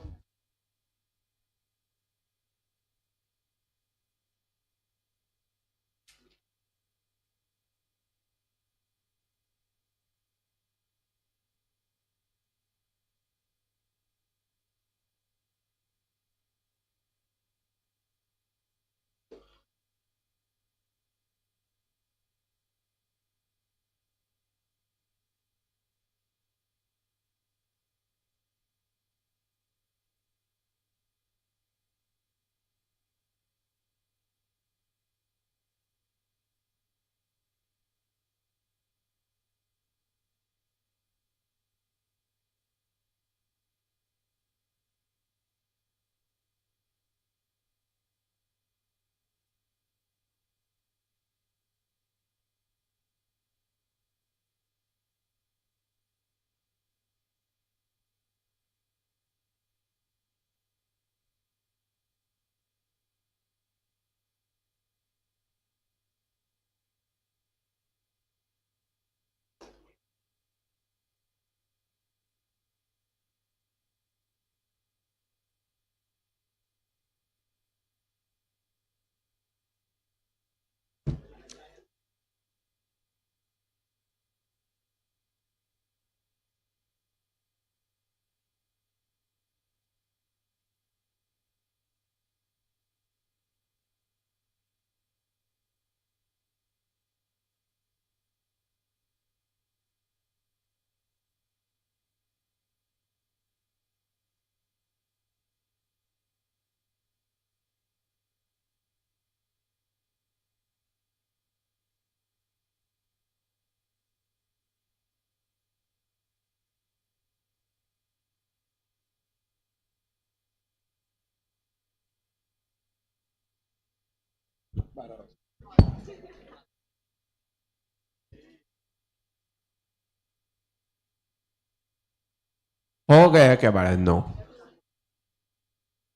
हो गया क्या बाळांनो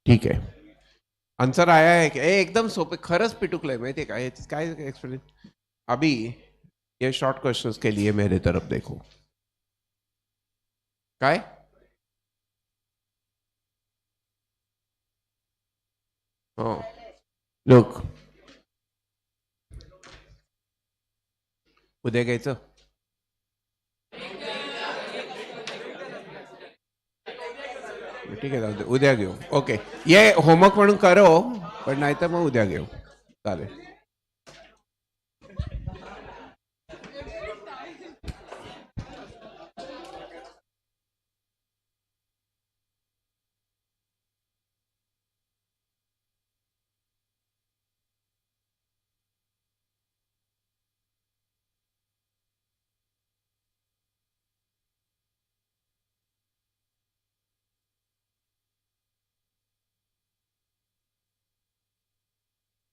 ठीक है आंसर आया है क्या एकदम सोपे खरंच पिटुकलंय माहितीये का काय एक्सप्लेन अभी ये शॉर्ट क्वेश्चंस के लिए मेरे तरफ देखो काय हो लोक उद्या घ्यायचं ठीक आहे उद्या घेऊ ओके ये होमवर्क म्हणून करो पण नाही तर मग उद्या घेऊ चालेल